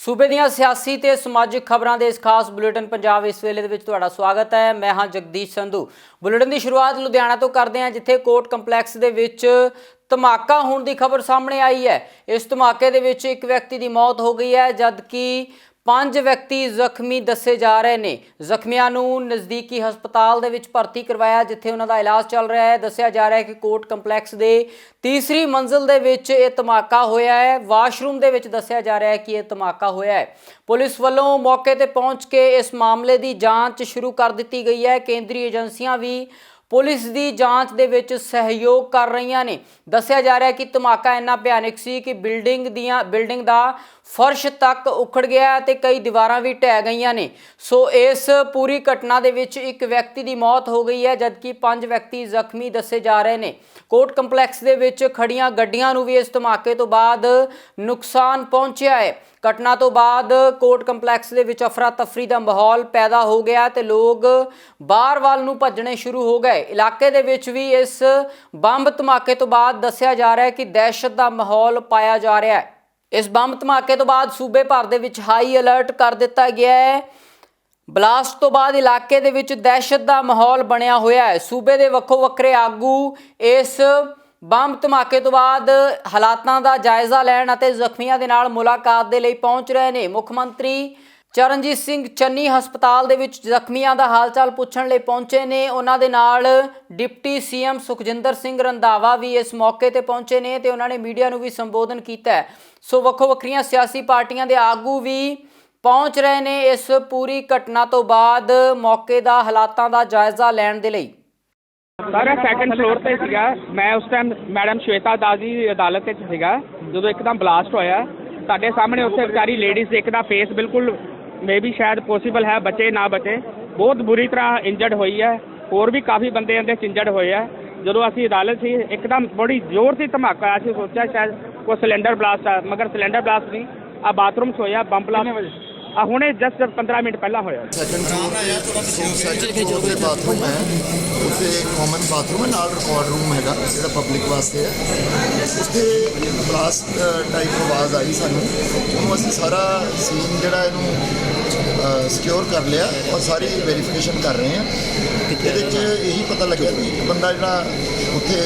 सूबे ਦੀਆਂ ਸਿਆਸੀ ਤੇ ਸਮਾਜਿਕ ਖਬਰਾਂ ਦੇ ਇਸ ਖਾਸ ਬੁਲੇਟਿਨ ਪੰਜਾਬ ਇਸ ਵੇਲੇ ਦੇ ਵਿੱਚ ਤੁਹਾਡਾ ਸਵਾਗਤ ਹੈ। ਮੈਂ ਹਾਂ ਜਗਦੀਸ਼ ਸੰਧੂ। ਬੁਲੇਟਿਨ ਦੀ ਸ਼ੁਰੂਆਤ ਲੁਧਿਆਣਾ ਤੋਂ ਕਰਦੇ ਹਾਂ, ਜਿੱਥੇ ਕੋਰਟ ਕੰਪਲੈਕਸ ਦੇ ਵਿੱਚ ਧਮਾਕਾ ਹੋਣ ਦੀ ਖਬਰ ਸਾਹਮਣੇ आई है। इस धमाके ਦੇ ਵਿੱਚ ਇੱਕ ਵਿਅਕਤੀ ਦੀ मौत हो गई है, जबकि 5 ਵਿਅਕਤੀ ਜ਼ਖਮੀ ਦੱਸੇ ਜਾ ਰਹੇ ਨੇ। ਜ਼ਖਮੀਆਂ ਨੂੰ ਨਜ਼ਦੀਕੀ ਹਸਪਤਾਲ ਦੇ ਵਿੱਚ ਭਰਤੀ ਕਰਵਾਇਆ, ਜਿੱਥੇ ਉਹਨਾਂ ਦਾ ਇਲਾਜ ਚੱਲ ਰਿਹਾ ਹੈ। ਦੱਸਿਆ ਜਾ ਰਿਹਾ ਹੈ ਕਿ ਕੋਰਟ ਕੰਪਲੈਕਸ ਦੇ ਤੀਸਰੀ ਮੰਜ਼ਿਲ ਦੇ ਵਿੱਚ ਇਹ ਧਮਾਕਾ ਹੋਇਆ ਹੈ। ਵਾਸ਼ਰੂਮ ਦੇ ਵਿੱਚ ਦੱਸਿਆ ਜਾ ਰਿਹਾ ਹੈ ਕਿ ਇਹ ਧਮਾਕਾ ਹੋਇਆ ਹੈ। ਪੁਲਿਸ ਵੱਲੋਂ ਮੌਕੇ ਤੇ ਪਹੁੰਚ ਕੇ ਇਸ ਮਾਮਲੇ ਦੀ ਜਾਂਚ ਸ਼ੁਰੂ ਕਰ ਦਿੱਤੀ ਗਈ ਹੈ। ਕੇਂਦਰੀ ਏਜੰਸੀਆਂ ਵੀ पुलिस की जांच दे विच सहयोग कर रही ने। दस्सिया जा रहा है कि धमाका इन्ना भयानक सी कि बिल्डिंग दा फर्श तक उखड़ गया ते कई दीवारां भी ढह गई ने। सो इस पूरी घटना दे विच एक व्यक्ति की मौत हो गई है, जबकि 5 व्यक्ति जख्मी दस्से जा रहे हैं। कोर्ट कंपलैक्स दे विच खड़ियां गड्डियां नूं भी इस धमाके तो बाद नुकसान पहुंचा है। घटना तो बाद कोर्ट कंपलैक्स दे विच अफरा तफरी का माहौल पैदा हो गया ते लोग बाहर वाल नूं भजने शुरू हो गए। इलाके दे विच भी इस बंब धमाके तो बाद दस्सिया जा रहा है कि दहशत का माहौल पाया जा रहा है। इस बंब धमाके तो बाद सूबे भर दे विच हाई अलर्ट कर दिता गया है। बलास्ट तो बाद इलाके दे विच दहशत का माहौल बनया होया है। सूबे दे वक्खो वक्खरे आगू इस बंब धमाके तो बाद हालातां दा जायजा लैण अते ਜ਼ਖਮੀਆਂ ਦੇ ਨਾਲ मुलाकात ਦੇ ਲਈ पहुंच रहे हैं। मुख मंत्री चरणजीत सिंह चन्नी हस्पताल ਦੇ ਵਿੱਚ ਜ਼ਖਮੀਆਂ ਦਾ ਹਾਲ ਚਾਲ ਪੁੱਛਣ ਲਈ ਪਹੁੰਚੇ ਨੇ। ਉਹਨਾਂ ਦੇ ਨਾਲ ਡਿਪਟੀ ਸੀਐਮ ਸੁਖਜਿੰਦਰ ਸਿੰਘ ਰੰਧਾਵਾ ਵੀ ਇਸ ਮੌਕੇ ਤੇ ਪਹੁੰਚੇ ਨੇ ਤੇ ਉਹਨਾਂ ਨੇ ਮੀਡੀਆ ਨੂੰ ਵੀ ਸੰਬੋਧਨ ਕੀਤਾ ਹੈ। ਸੋ ਵੱਖੋ ਵੱਖਰੀਆਂ ਸਿਆਸੀ ਪਾਰਟੀਆਂ ਦੇ ਆਗੂ ਵੀ ਪਹੁੰਚ ਰਹੇ ਨੇ ਇਸ ਪੂਰੀ ਘਟਨਾ ਤੋਂ ਬਾਅਦ ਮੌਕੇ ਦਾ ਹਾਲਾਤਾਂ ਦਾ ਜਾਇਜ਼ਾ ਲੈਣ ਦੇ ਲਈ। ਸਾਰਾ ਸੈਕੰਡ ਫਲੋਰ ਤੇ ਸੀਗਾ ਮੈਂ ਉਸ ਟਾਈਮ ਮੈਡਮ ਸ਼ਵੇਤਾ ਦਾਸ ਜੀ ਦੀ ਅਦਾਲਤ ਵਿੱਚ ਸੀਗਾ ਜਦੋਂ ਇੱਕਦਮ ਬਲਾਸਟ ਹੋਇਆ। ਸਾਡੇ ਸਾਹਮਣੇ ਉੱਥੇ ਵਿਚਾਰੀ ਲੇਡੀਜ਼ ਇੱਕ ਦਾ ਫੇਸ ਬਿਲਕੁਲ ਮੇ ਵੀ ਸ਼ਾਇਦ ਪੋਸੀਬਲ ਹੈ ਬਚੇ ਨਾ ਬਚੇ, ਬਹੁਤ ਬੁਰੀ ਤਰ੍ਹਾਂ ਇੰਜਰਡ ਹੋਈ ਹੈ। ਹੋਰ ਵੀ ਕਾਫੀ ਬੰਦੇ ਇਹਦੇ ਇੰਜਰਡ ਹੋਏ ਆ। ਜਦੋਂ ਅਸੀਂ ਅਦਾਲਤ ਸੀ ਇੱਕਦਮ ਬੜੀ ਜ਼ੋਰ ਸੀ ਧਮਾਕਾ ਆਇਆ। ਅਸੀਂ ਸੋਚਿਆ ਸ਼ਾਇਦ ਕੋਈ ਸਿਲੰਡਰ ਬਲਾਸਟ ਆ, ਮਗਰ ਸਿਲੰਡਰ ਬਲਾਸਟ ਨਹੀਂ, ਆ ਬਾਥਰੂਮ 'ਚ ਹੋਇਆ ਬੰਬ ਬਲਾਸਟ। ਹੁਣੇ जस्ट 15 मिनट पहला होया। सैकंड फ्लोर ते बाथरूम है, उत्थे कॉमन बाथरूम है, नाल रिकॉर्ड रूम हैगा जिहड़ा पब्लिक वास्ते है। उत्थे ब्लास्ट टाइप आवाज़ आई सानूं, ਉਹਨੂੰ ਅਸੀਂ ਸਾਰਾ सीन जिहड़ा इहनूं सिक्योर कर लिया और सारी वेरीफिकेशन कर रहे हैं। ਇਹਦੇ 'ਚ ਇਹੀ ਪਤਾ ਲੱਗਿਆ ਕਿ ਇੱਕ ਬੰਦਾ ਜਿਹੜਾ ਉੱਥੇ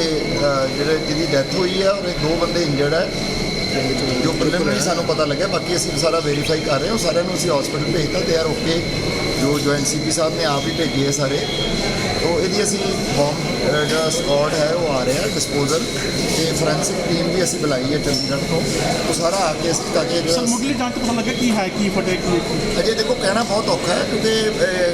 ਜਿਹਦੀ ਡੈਥ ਹੋਈ ਹੈ ਔਰ 2 ਬੰਦੇ ਇੰਜਰਡ ਹੈ। जो प्रिलिमिनरी सानू पता लगे, बाकी असीं सारा वेरीफाई कर रहे हैं। सारे असीं हॉस्पिटल भेजता ते यार ओके। जो NCP साहब ने आप ही भेजे है सारे, तो ये असीं बॉम्ब जो स्क्वाड है वो आ रहा है डिस्पोजल ते फॉरेंसिक टीम भी असीं बुलाई है चंडीगढ़ तो, वो सारा आके असीं ताकि मुढ़ली जांच पता लगे की है की फटे अजे देखो कहना बहुत औखा है क्योंकि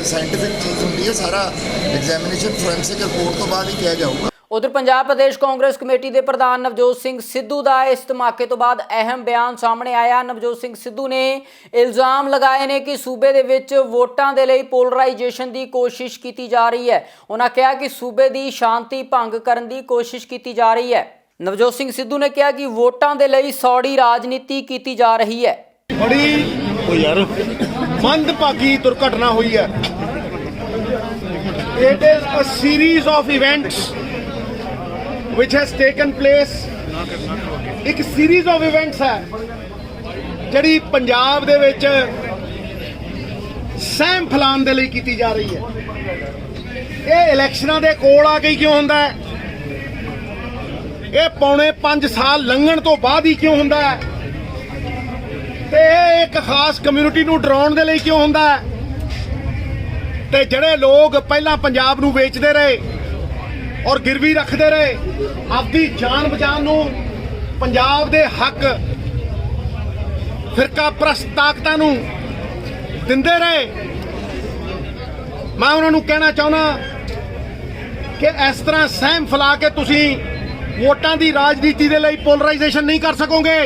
साइंटिफिक चीज़ होंगी है। सारा एग्जामिनेशन फॉरेंसिक रिपोर्ट तो बाद ही किया जाऊगा। उधर पंजाब प्रदेश कांग्रेस कमेटी के प्रधान नवजोत सिंह सिद्धू का इस धमाके तो बाद अहम बयान सामने आया। नवजोत सिंह सिद्धू ने इल्ज़ाम लगाए ने कि सूबे दे विच वोटां दे लई पोलराइजेशन की कोशिश की जा रही है। उन्होंने कहा कि सूबे की शांति भंग करने की कोशिश की जा रही है। नवजोत सिंह सिद्धू ने कहा कि वोटां दे लई सौड़ी राजनीति की जा रही है। बड़ी यार मंदभागी दुर्घटना हुई है। It is a series of events which has taken place। एक सीरीज ऑफ इवेंट्स है ਜਿਹੜੀ ਪੰਜਾਬ ਦੇ ਵਿੱਚ ਸਹਿਮ ਫੈਲਾਉਣ ਦੇ ਲਈ ਕੀਤੀ ਜਾ ਰਹੀ ਹੈ। ਇਹ ਇਲੈਕਸ਼ਨਾਂ ਦੇ ਕੋਲ ਆ ਕੇ ਕਿਉਂ ਹੁੰਦਾ ਹੈ? ਇਹ ਪੌਣੇ 5 ਸਾਲ ਲੰਘਣ ਤੋਂ ਬਾਅਦ ਹੀ ਕਿਉਂ ਹੁੰਦਾ ਹੈ? ਤੇ ਇਹ ਇੱਕ ਖਾਸ ਕਮਿਊਨਿਟੀ ਨੂੰ ਡਰਾਉਣ ਦੇ ਲਈ ਕਿਉਂ ਹੁੰਦਾ ਹੈ? ਤੇ ਜਿਹੜੇ ਲੋਕ ਪਹਿਲਾਂ ਪੰਜਾਬ ਨੂੰ ਵੇਚਦੇ ਰਹੇ ਔਰ ਗਿਰਵੀ ਰੱਖਦੇ ਰਹੇ, ਆਪਦੀ ਜਾਨ ਬਚਾਉਣ ਨੂੰ ਪੰਜਾਬ ਦੇ ਹੱਕ ਫਿਰਕਾ ਪ੍ਰਸਤ ਤਾਕਤਾਂ ਨੂੰ ਦਿੰਦੇ ਰਹੇ, ਮੈਂ ਉਹਨਾਂ ਨੂੰ ਕਹਿਣਾ ਚਾਹੁੰਦਾ ਕਿ ਇਸ ਤਰ੍ਹਾਂ ਸਹਿਮ ਫੈਲਾ ਕੇ ਤੁਸੀਂ ਵੋਟਾਂ ਦੀ ਰਾਜਨੀਤੀ ਦੇ ਲਈ ਪੋਲਰਾਈਜੇਸ਼ਨ ਨਹੀਂ ਕਰ ਸਕੋਗੇ।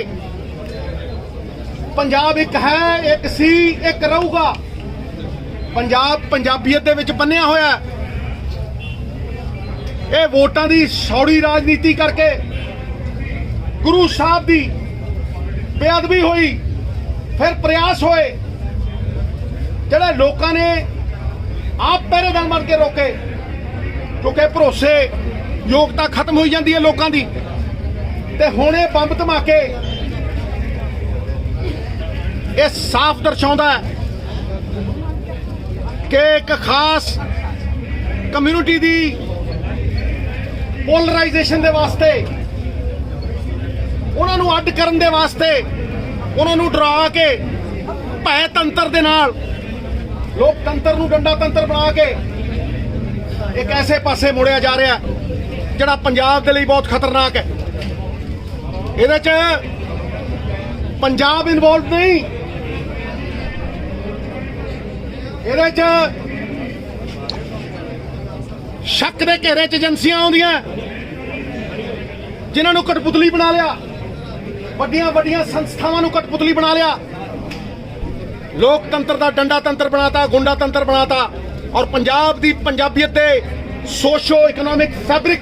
ਪੰਜਾਬ ਇੱਕ ਹੈ, ਇੱਕ ਸੀ, ਇੱਕ ਰਹੂਗਾ। ਪੰਜਾਬ ਪੰਜਾਬੀਅਤ ਦੇ ਵਿੱਚ ਬੰਨਿਆ ਹੋਇਆ। ਇਹ ਵੋਟਾਂ ਦੀ ਸੌੜੀ ਰਾਜਨੀਤੀ ਕਰਕੇ ਗੁਰੂ ਸਾਹਿਬ ਦੀ ਬੇਅਦਬੀ ਹੋਈ, ਫਿਰ ਪ੍ਰਯਾਸ ਹੋਏ ਜਿਹੜੇ ਲੋਕਾਂ ਨੇ ਆਪ ਪਹਿਰੇਦਾਰ ਬਣ ਕੇ ਰੋਕੇ, ਕਿਉਂਕਿ ਭਰੋਸੇ ਯੋਗਤਾ ਖਤਮ ਹੋਈ ਜਾਂਦੀ ਹੈ ਲੋਕਾਂ ਦੀ। ਤੇ ਹੁਣ ਇਹ ਬੰਬ ਧਮਾਕੇ ਇਹ ਸਾਫ਼ ਦਰਸਾਉਂਦਾ ਹੈ ਕਿ ਇੱਕ ਖਾਸ ਕਮਿਊਨਿਟੀ ਦੀ ਪੋਲਰਾਈਜੇਸ਼ਨ ਦੇ ਵਾਸਤੇ, ਉਹਨਾਂ ਨੂੰ ਅੱਡ ਕਰਨ ਦੇ ਵਾਸਤੇ, ਉਹਨਾਂ ਨੂੰ ਡਰਾ ਕੇ ਭੈ ਤੰਤਰ ਦੇ ਨਾਲ, ਲੋਕਤੰਤਰ ਨੂੰ ਡੰਡਾ ਤੰਤਰ ਬਣਾ ਕੇ ਇੱਕ ਐਸੇ ਪਾਸੇ ਮੁੜਿਆ ਜਾ ਰਿਹਾ ਜਿਹੜਾ ਪੰਜਾਬ ਦੇ ਲਈ ਬਹੁਤ ਖਤਰਨਾਕ ਹੈ। ਇਹਦੇ 'ਚ ਪੰਜਾਬ ਇਨਵੋਲਵ ਨਹੀਂ, ਇਹਦੇ 'ਚ ਸ਼ੱਕ ਦੇ ਘੇਰੇ 'ਚ ਏਜੰਸੀਆਂ ਆਉਂਦੀਆਂ ਜਿਨ੍ਹਾਂ ਨੂੰ ਕਠਪੁਤਲੀ ਬਣਾ ਲਿਆ, ਵੱਡੀਆਂ ਵੱਡੀਆਂ ਸੰਸਥਾਵਾਂ ਨੂੰ ਕਠਪੁਤਲੀ ਬਣਾ ਲਿਆ, ਲੋਕਤੰਤਰ ਦਾ ਡੰਡਾ ਤੰਤਰ ਬਣਾਤਾ, ਗੁੰਡਾ ਤੰਤਰ ਬਣਾਤਾ, ਔਰ ਪੰਜਾਬ ਦੀ ਪੰਜਾਬੀਅਤ ਦੇ ਸੋਸ਼ੋ ਇਕਨੋਮਿਕ ਫੈਬਰਿਕ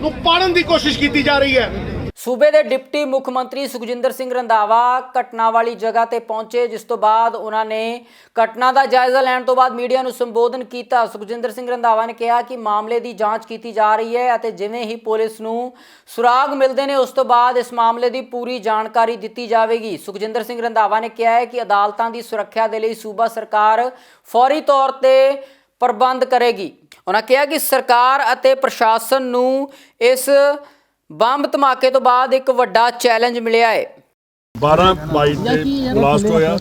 ਨੂੰ ਪਾੜਨ ਦੀ ਕੋਸ਼ਿਸ਼ ਕੀਤੀ ਜਾ ਰਹੀ ਹੈ। ਸੂਬੇ ਦੇ ਡਿਪਟੀ ਮੁੱਖ ਮੰਤਰੀ ਸੁਖਜਿੰਦਰ ਸਿੰਘ ਰੰਧਾਵਾ ਘਟਨਾ ਵਾਲੀ ਜਗ੍ਹਾ ਤੇ ਪਹੁੰਚੇ, ਜਿਸ ਤੋਂ ਬਾਅਦ ਉਹਨਾਂ ਨੇ ਘਟਨਾ ਦਾ ਜਾਇਜ਼ਾ ਲੈਣ ਤੋਂ ਬਾਅਦ ਮੀਡੀਆ ਨੂੰ ਸੰਬੋਧਨ ਕੀਤਾ। ਸੁਖਜਿੰਦਰ ਸਿੰਘ ਰੰਧਾਵਾ ਨੇ ਕਿਹਾ ਕਿ ਮਾਮਲੇ ਦੀ ਜਾਂਚ ਕੀਤੀ ਜਾ ਰਹੀ ਹੈ ਅਤੇ ਜਿਵੇਂ ਹੀ ਪੁਲਿਸ ਨੂੰ ਸੁਰਾਗ ਮਿਲਦੇ ਨੇ ਉਸ ਤੋਂ ਬਾਅਦ ਇਸ ਮਾਮਲੇ ਦੀ ਪੂਰੀ ਜਾਣਕਾਰੀ ਦਿੱਤੀ ਜਾਵੇਗੀ। ਸੁਖਜਿੰਦਰ ਸਿੰਘ ਰੰਧਾਵਾ ਨੇ ਕਿਹਾ ਹੈ ਕਿ ਅਦਾਲਤਾਂ ਦੀ ਸੁਰੱਖਿਆ ਦੇ ਲਈ ਸੂਬਾ ਸਰਕਾਰ ਫੌਰੀ ਤੌਰ ਤੇ ਪ੍ਰਬੰਧ ਕਰੇਗੀ। ਉਹਨਾਂ ਕਿਹਾ ਕਿ ਸਰਕਾਰ ਅਤੇ ਪ੍ਰਸ਼ਾਸਨ ਨੂੰ ਇਸ ਬੰਬ ਧਮਾਕੇ ਤੋਂ ਬਾਅਦ ਇੱਕ ਵੱਡਾ ਚੈਲੰਜ ਮਿਲਿਆ ਹੈ। 12/22 ਤੇ ਬਲਾਸਟ ਹੋਇਆ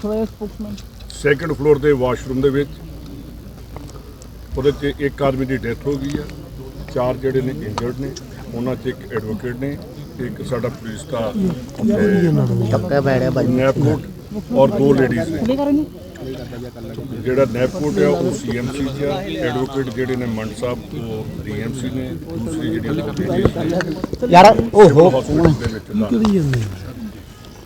ਸੈਕੰਡ ਫਲੋਰ ਦੇ ਵਾਸ਼ਰੂਮ ਦੇ ਵਿੱਚ। ਉਹਦੇ 'ਚ ਇੱਕ ਆਦਮੀ ਦੀ ਡੈਥ ਹੋ ਗਈ ਆ, 4 ਜਿਹੜੇ ਨੇ ਇੰਜਰਡ ਨੇ, ਉਹਨਾਂ 'ਚ ਇੱਕ ਐਡਵੋਕੇਟ ਨੇ, ਇੱਕ ਸਾਡਾ ਪੁਲਿਸ ਦਾ ਨੈਪਕੋਟ ਔਰ 2 ਲੇਡੀਜ਼ ਨੇ। ਜਿਹੜਾ ਨੈਪਕੋਟ ਆ ਉਹ CMC 'ਚ ਆ, ਐਡਵੋਕੇਟ ਜਿਹੜੇ ਨੇ ਮੰਡ ਸਾਹਿਬ ਉਹ DMC ਨੇ, ਦੂਸਰੀ ਜਿਹੜੀ ਯਾਰ ਉਹ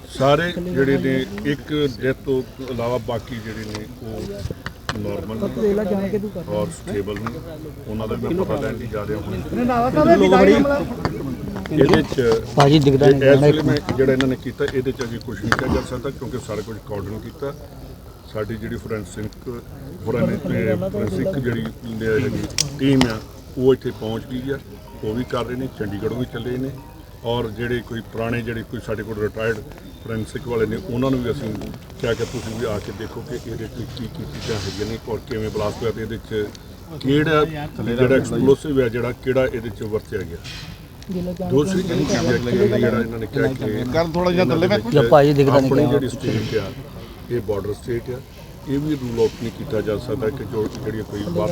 ਸਾਰੇ ਜਿਹੜੇ ਨੇ ਇੱਕ ਡੈਥ ਤੋਂ ਇਲਾਵਾ ਬਾਕੀ ਜਿਹੜੇ ਨੇ ਉਹ ਨਾਰਮਲ ਨੇ ਔਰ ਸਟੇਬਲ ਨੇ। ਉਹਨਾਂ ਦਾ ਵੀ ਪਤਾ ਲੈਣ ਦੀ ਜਾ ਰਿਹਾ ਹੁਣ। ਇਹਦੇ 'ਚ ਭਾਜੀ ਦਿਖਦਾ ਨਹੀਂ ਜਿਹੜਾ ਇਹਨਾਂ ਨੇ ਕੀਤਾ, ਇਹਦੇ 'ਚ ਅਜੇ ਕੁਝ ਨਹੀਂ ਕਿਹਾ ਜਾ ਸਕਦਾ ਕਿਉਂਕਿ ਸਾਰਾ ਕੁਝ ਕੋਆਰਡੀਨੇਟ ਕੀਤਾ। ਸਾਡੀ ਜਿਹੜੀ ਫੋਰੈਂਸਿਕ ਜਿਹੜੀ ਟੀਮ ਆ ਉਹ ਇੱਥੇ ਪਹੁੰਚ ਗਈ ਆ, ਉਹ ਵੀ ਕਰ ਰਹੇ ਨੇ, ਚੰਡੀਗੜ੍ਹ ਵੀ ਚੱਲੇ ਨੇ। ਔਰ ਜਿਹੜੇ ਕੋਈ ਪੁਰਾਣੇ ਜਿਹੜੇ ਕੋਈ ਸਾਡੇ ਕੋਲ ਰਿਟਾਇਰਡ ਫੋਰੈਂਸਿਕ ਵਾਲੇ ਨੇ ਉਹਨਾਂ ਨੂੰ ਵੀ ਅਸੀਂ ਕਿਹਾ ਕਿ ਤੁਸੀਂ ਵੀ ਆ ਕੇ ਦੇਖੋ ਕਿ ਇਹਦੇ 'ਚ ਕੀ ਚੀਜ਼ਾਂ ਹੈਗੀਆਂ ਨੇ ਔਰ ਕਿਵੇਂ ਬਲਾਸਟ ਹੋਇਆ ਤੇ ਇਹਦੇ 'ਚ ਕਿਹੜਾ ਜਿਹੜਾ ਐਕਸਪਲੋਸਿਵ ਹੈ ਜਿਹੜਾ ਕਿਹੜਾ ਇਹਦੇ 'ਚ ਵਰਤਿਆ ਗਿਆ। ਦੂਸਰੀ ਜਿਹੜੀ ਚੀਜ਼ ਹੈ ਜਿਹੜਾ ਇਹਨਾਂ ਨੇ ਕਿਹਾ ਕਿ ਥੋੜਾ ਜਿਹਾ ਥੱਲੇ ਆਪਣੀ ਜਿਹੜੀ ਸਟੇਟ ਆ ਇਹ ਬਾਰਡਰ ਸਟੇਟ ਆ, ਇਹ ਵੀ ਰੂਲ ਆਊਟ ਨਹੀਂ ਕੀਤਾ ਜਾ ਸਕਦਾ ਕਿ ਜੋ ਜਿਹੜੀਆਂ ਕੋਈ ਉਹਨਾਂ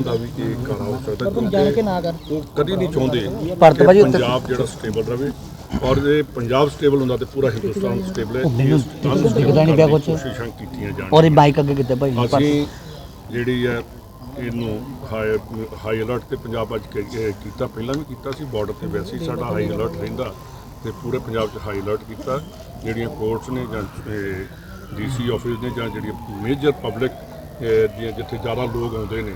ਦਾ ਵੀ ਇਹ ਕਾਰਾ ਹੋ ਸਕਦਾ ਕਿਉਂਕਿ ਉਹ ਕਦੀ ਨਹੀਂ ਚਾਹੁੰਦੇ ਕਿ ਪੰਜਾਬ ਜਿਹੜਾ ਸਟੇਬਲ ਰਵੇ। ਔਰ ਇਹ ਪੰਜਾਬ ਸਟੇਬਲ ਹੁੰਦਾ ਤੇ ਪੂਰਾ ਹਿੰਦੁਸਤਾਨ ਸਟੇਬਲ ਹੈ। ਕੋਸ਼ਿਸ਼ਾਂ ਕੀਤੀਆਂ ਜਾਣ। ਅਸੀਂ ਜਿਹੜੀ ਹੈ ਇਹਨੂੰ ਹਾਈ ਅਲਰਟ ਤੇ ਪੰਜਾਬ ਅੱਜ ਕੀਤਾ, ਪਹਿਲਾਂ ਵੀ ਕੀਤਾ ਸੀ, ਬਾਰਡਰ ਤੇ ਵੈਸੇ ਹੀ ਸਾਡਾ ਹਾਈ ਅਲਰਟ ਰਹਿੰਦਾ ਤੇ ਪੂਰੇ ਪੰਜਾਬ 'ਚ ਹਾਈ ਅਲਰਟ ਕੀਤਾ। ਜਿਹੜੀਆਂ ਕੋਰਟਸ ਨੇ ਜਾਂ DC ਆਫਿਸ ਨੇ ਜਾਂ ਜਿਹੜੀਆਂ ਮੇਜਰ ਪਬਲਿਕ ਦੀਆਂ ਜਿੱਥੇ ਜ਼ਿਆਦਾ ਲੋਕ ਆਉਂਦੇ ਨੇ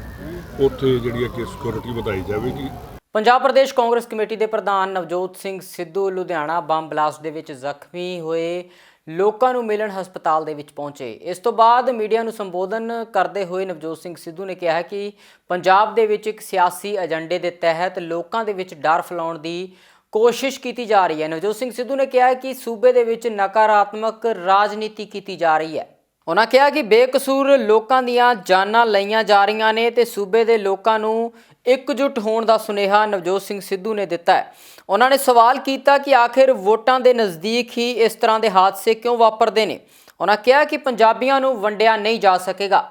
ਉੱਥੇ ਜਿਹੜੀ ਹੈ ਕਿ ਸਿਕਿਉਰਿਟੀ ਵਧਾਈ ਜਾਵੇਗੀ। ਪੰਜਾਬ ਪ੍ਰਦੇਸ਼ ਕਾਂਗਰਸ ਕਮੇਟੀ ਦੇ ਪ੍ਰਧਾਨ ਨਵਜੋਤ ਸਿੰਘ ਸਿੱਧੂ ਲੁਧਿਆਣਾ ਬੰਬ ਬਲਾਸਟ ਦੇ ਵਿੱਚ ਜ਼ਖਮੀ ਹੋਏ ਲੋਕਾਂ ਨੂੰ ਮਿਲਣ ਹਸਪਤਾਲ ਦੇ ਵਿੱਚ ਪਹੁੰਚੇ। ਇਸ ਤੋਂ ਬਾਅਦ ਮੀਡੀਆ ਨੂੰ ਸੰਬੋਧਨ ਕਰਦੇ ਹੋਏ ਨਵਜੋਤ ਸਿੰਘ ਸਿੱਧੂ ਨੇ ਕਿਹਾ ਕਿ ਪੰਜਾਬ ਦੇ ਵਿੱਚ ਇੱਕ ਸਿਆਸੀ ਏਜੰਡੇ ਦੇ ਤਹਿਤ ਲੋਕਾਂ ਦੇ ਵਿੱਚ ਡਰ ਫੈਲਾਉਣ ਦੀ ਕੋਸ਼ਿਸ਼ ਕੀਤੀ ਜਾ ਰਹੀ ਹੈ। ਨਵਜੋਤ ਸਿੰਘ ਸਿੱਧੂ ਨੇ ਕਿਹਾ ਕਿ ਸੂਬੇ ਦੇ ਵਿੱਚ ਨਕਾਰਾਤਮਕ ਰਾਜਨੀਤੀ ਕੀਤੀ ਜਾ ਰਹੀ ਹੈ। ਉਹਨਾਂ ਕਿਹਾ ਕਿ ਬੇਕਸੂਰ ਲੋਕਾਂ ਦੀਆਂ ਜਾਨਾਂ ਲਈਆਂ ਜਾ ਰਹੀਆਂ ਨੇ ਤੇ ਸੂਬੇ ਦੇ ਲੋਕਾਂ ਨੂੰ ਇਕਜੁੱਟ ਹੋਣ ਦਾ ਸੁਨੇਹਾ ਨਵਜੋਤ ਸਿੰਘ ਸਿੱਧੂ ਨੇ ਦਿੱਤਾ ਹੈ। ਉਹਨਾਂ ਨੇ ਸਵਾਲ ਕੀਤਾ ਕਿ ਆਖਿਰ ਵੋਟਾਂ ਦੇ ਨਜ਼ਦੀਕ ਹੀ ਇਸ ਤਰ੍ਹਾਂ ਦੇ ਹਾਦਸੇ ਕਿਉਂ ਵਾਪਰਦੇ ਨੇ। ਉਹਨਾਂ ਕਿਹਾ ਕਿ ਪੰਜਾਬੀਆਂ ਨੂੰ ਵੰਡਿਆ ਨਹੀਂ ਜਾ ਸਕੇਗਾ।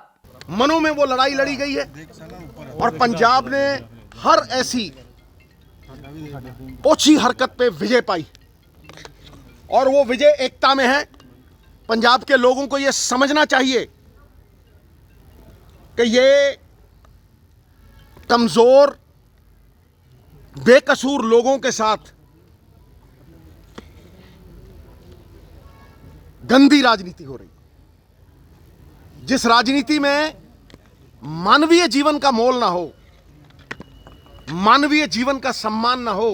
मनों में वो लड़ाई लड़ी गई है और पंजाब ने हर ऐसी ओछी हरकत पे विजय पाई और वो विजय एकता में है। पंजाब के लोगों को ये समझना चाहिए कि ये कमजोर बेकसूर लोगों के साथ गंदी राजनीति हो रही है। जिस राजनीति में मानवीय जीवन का मोल ना हो, मानवीय जीवन का सम्मान ना हो,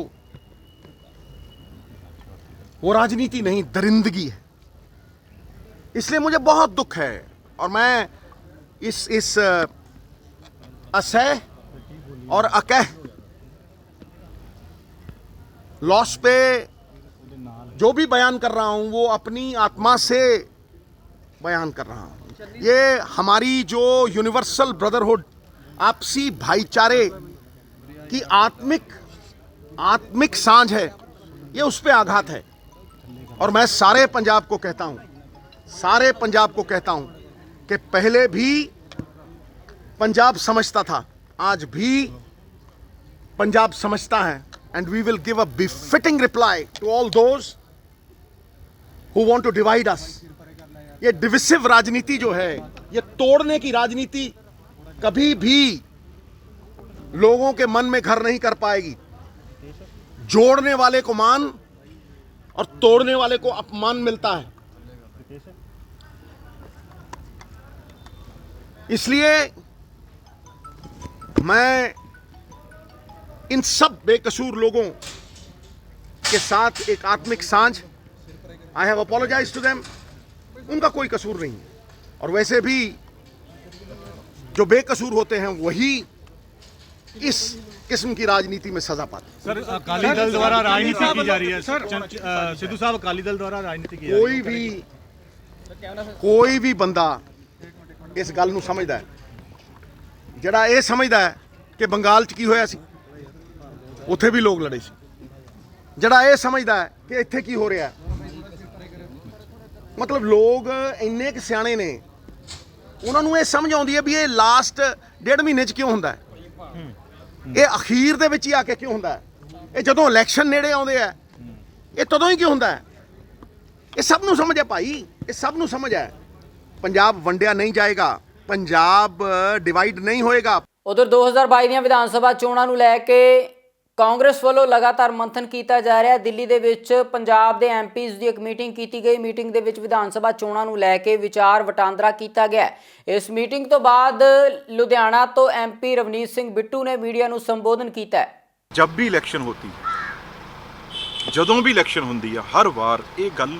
वो राजनीति नहीं, दरिंदगी है। इसलिए मुझे बहुत दुख है और मैं इस असह और अकह लॉस पे जो भी बयान कर रहा हूं वो अपनी आत्मा से बयान कर रहा हूं। ये हमारी जो यूनिवर्सल ब्रदरहुड, आपसी भाईचारे की आत्मिक सांझ है, ये उस पे आघात है। और मैं सारे पंजाब को कहता हूं कि पहले भी पंजाब समझता था, आज भी पंजाब समझता है। And we will give a befitting reply to all those who want to divide us. ये डिविसिव राजनीति जो है, ये तोड़ने की राजनीति कभी भी लोगों के मन में घर नहीं कर पाएगी। जोड़ने वाले को मान और तोड़ने वाले को अपमान मिलता है। इसलिए मैं इन सब बेकसूर लोगों के साथ एक आत्मिक सांझ, I have apologise to them. उनका कोई कसूर नहीं है, और वैसे भी जो बेकसूर होते हैं वही इस किस्म की राजनीति में सजा पाते हैं। सर, अकाली दल द्वारा राजनीति की जा रही है सर। सिद्धू साहब, अकाली दल द्वारा राजनीति की जा रही है। कोई भी बंदा इस गल ਨੂੰ ਸਮਝਦਾ ਹੈ, ਜਿਹੜਾ ਇਹ ਸਮਝਦਾ ਹੈ ਕਿ ਬੰਗਾਲ 'ਚ ਕੀ ਹੋਇਆ ਸੀ, ਉੱਥੇ ਵੀ ਲੋਕ ਲੜੇ ਸੀ। ਜਿਹੜਾ ਇਹ ਸਮਝਦਾ ਹੈ ਕਿ ਇੱਥੇ ਕੀ ਹੋ ਰਿਹਾ ਹੈ, ਮਤਲਬ ਲੋਕ ਇੰਨੇ ਕਿ ਸਿਆਣੇ ਨੇ, ਉਹਨਾਂ ਨੂੰ ਇਹ ਸਮਝ ਆਉਂਦੀ ਹੈ ਵੀ ਇਹ ਲਾਸਟ 1.5 ਮਹੀਨੇ 'ਚ ਕਿਉਂ ਹੁੰਦਾ ਹੈ, ਇਹ ਅਖੀਰ ਦੇ ਵਿੱਚ ਹੀ ਆ ਕੇ ਕਿਉਂ ਹੁੰਦਾ ਹੈ, ਇਹ ਜਦੋਂ ਇਲੈਕਸ਼ਨ ਨੇੜੇ ਆਉਂਦੇ ਆ ਇਹ ਤਦੋਂ ਹੀ ਕਿਉਂ ਹੁੰਦਾ ਹੈ। ਇਹ ਸਭ ਨੂੰ ਸਮਝ ਹੈ ਭਾਈ, ਇਹ ਸਭ ਨੂੰ ਸਮਝ ਹੈ। ਪੰਜਾਬ ਵੰਡਿਆ ਨਹੀਂ ਜਾਏਗਾ, ਪੰਜਾਬ ਡਿਵਾਈਡ ਨਹੀਂ ਹੋਏਗਾ। ਉਧਰ 2022 ਦੀਆਂ ਵਿਧਾਨ ਸਭਾ ਚੋਣਾਂ ਨੂੰ ਲੈ ਕੇ ਕਾਂਗਰਸ ਵੱਲੋਂ ਲਗਾਤਾਰ ਮੰਥਨ ਕੀਤਾ ਜਾ ਰਿਹਾ ਹੈ। ਦਿੱਲੀ ਦੇ ਵਿੱਚ ਪੰਜਾਬ ਦੇ ਐਮਪੀਜ਼ ਦੀ ਇੱਕ ਮੀਟਿੰਗ ਕੀਤੀ ਗਈ। ਮੀਟਿੰਗ ਦੇ ਵਿੱਚ ਵਿਧਾਨ ਸਭਾ ਚੋਣਾਂ ਨੂੰ ਲੈ ਕੇ ਵਿਚਾਰ ਵਟਾਂਦਰਾ ਕੀਤਾ ਗਿਆ। ਇਸ ਮੀਟਿੰਗ ਤੋਂ ਬਾਅਦ ਲੁਧਿਆਣਾ ਤੋਂ ਐਮਪੀ ਰਵਨੀਤ ਸਿੰਘ ਬਿੱਟੂ ਨੇ ਮੀਡੀਆ ਨੂੰ ਸੰਬੋਧਨ ਕੀਤਾ ਹੈ। जब भी इलेक्शन होती, ਜਦੋਂ ਵੀ ਇਲੈਕਸ਼ਨ ਹੁੰਦੀ ਆ, ਹਰ ਵਾਰ ਇਹ ਗੱਲ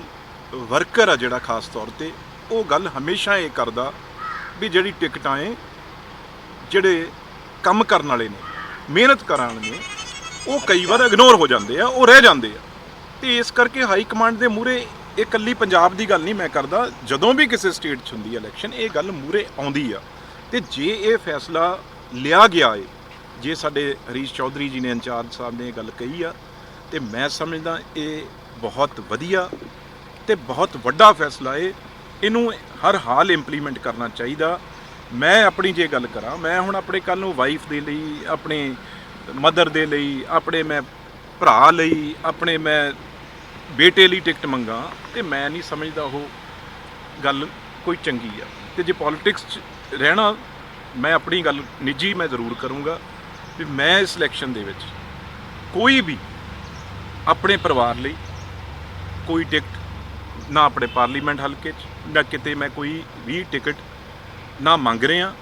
ਵਰਕਰ ਆ ਜਿਹੜਾ ਖਾਸ ਤੌਰ ਤੇ ਉਹ ਗੱਲ ਹਮੇਸ਼ਾ ਇਹ ਕਰਦਾ ਵੀ ਜਿਹੜੀ ਟਿਕਟਾਂ ਏ, ਜਿਹੜੇ ਕੰਮ ਕਰਨ ਵਾਲੇ ਨੇ, ਮਿਹਨਤ ਕਰਨ ਵਾਲੇ ਨੇ, ਉਹ ਕਈ ਵਾਰ ਇਗਨੋਰ ਹੋ ਜਾਂਦੇ ਆ, ਉਹ ਰਹਿ ਜਾਂਦੇ ਆ। ਤੇ ਇਸ ਕਰਕੇ ਹਾਈ ਕਮਾਂਡ ਦੇ ਮੂਹਰੇ ਇਹ ਇਕੱਲੀ ਪੰਜਾਬ ਦੀ ਗੱਲ ਨਹੀਂ ਮੈਂ ਕਰਦਾ, ਜਦੋਂ ਵੀ ਕਿਸੇ ਸਟੇਟ 'ਚ ਹੁੰਦੀ ਹੈ ਇਲੈਕਸ਼ਨ ਇਹ ਗੱਲ ਮੂਹਰੇ ਆਉਂਦੀ ਆ। ਤੇ ਜੇ ਇਹ ਫੈਸਲਾ ਲਿਆ ਗਿਆ ਏ, ਜੇ ਸਾਡੇ ਹਰੀਸ਼ ਚੌਧਰੀ ਜੀ ਨੇ ਇੰਚਾਰਜ ਸਾਹਿਬ ਨੇ ਇਹ ਗੱਲ ਕਹੀ ਆ, ਤੇ ਮੈਂ ਸਮਝਦਾ ਇਹ ਬਹੁਤ ਵਧੀਆ ਤੇ ਬਹੁਤ ਵੱਡਾ ਫੈਸਲਾ ਏ। ਇਹਨੂੰ ਹਰ ਹਾਲ ਇੰਪਲੀਮੈਂਟ ਕਰਨਾ ਚਾਹੀਦਾ। ਮੈਂ ਆਪਣੀ ਜੇ ਗੱਲ ਕਰਾਂ, ਮੈਂ ਹੁਣ ਆਪਣੇ ਕੱਲ੍ਹ ਨੂੰ ਵਾਈਫ ਦੇ ਲਈ, ਆਪਣੇ ਮਦਰ ਦੇ ਲਈ, ਆਪਣੇ ਮੈਂ ਭਰਾ ਲਈ, ਆਪਣੇ ਮੈਂ ਬੇਟੇ ਲਈ ਟਿਕਟ ਮੰਗਾ, ਤੇ ਮੈਂ ਨਹੀਂ ਸਮਝਦਾ ਉਹ ਗੱਲ ਕੋਈ ਚੰਗੀ ਆ। ਤੇ ਜੇ ਪੋਲੀਟਿਕਸ 'ਚ ਰਹਿਣਾ, ਮੈਂ ਆਪਣੀ ਗੱਲ ਨਿੱਜੀ ਮੈਂ ਜ਼ਰੂਰ ਕਰੂੰਗਾ ਵੀ ਮੈਂ ਇਸ ਇਲੈਕਸ਼ਨ ਦੇ ਵਿੱਚ ਕੋਈ ਵੀ ਆਪਣੇ ਪਰਿਵਾਰ ਲਈ ਕੋਈ ਟਿਕਟ ਨਾ, ਆਪਣੇ ਪਾਰਲੀਮੈਂਟ ਹਲਕੇ 'ਚ ਨਾ ਕਿਤੇ ਮੈਂ ਕੋਈ ਵੀ ਟਿਕਟ ਨਾ ਮੰਗ ਰਿਹਾ,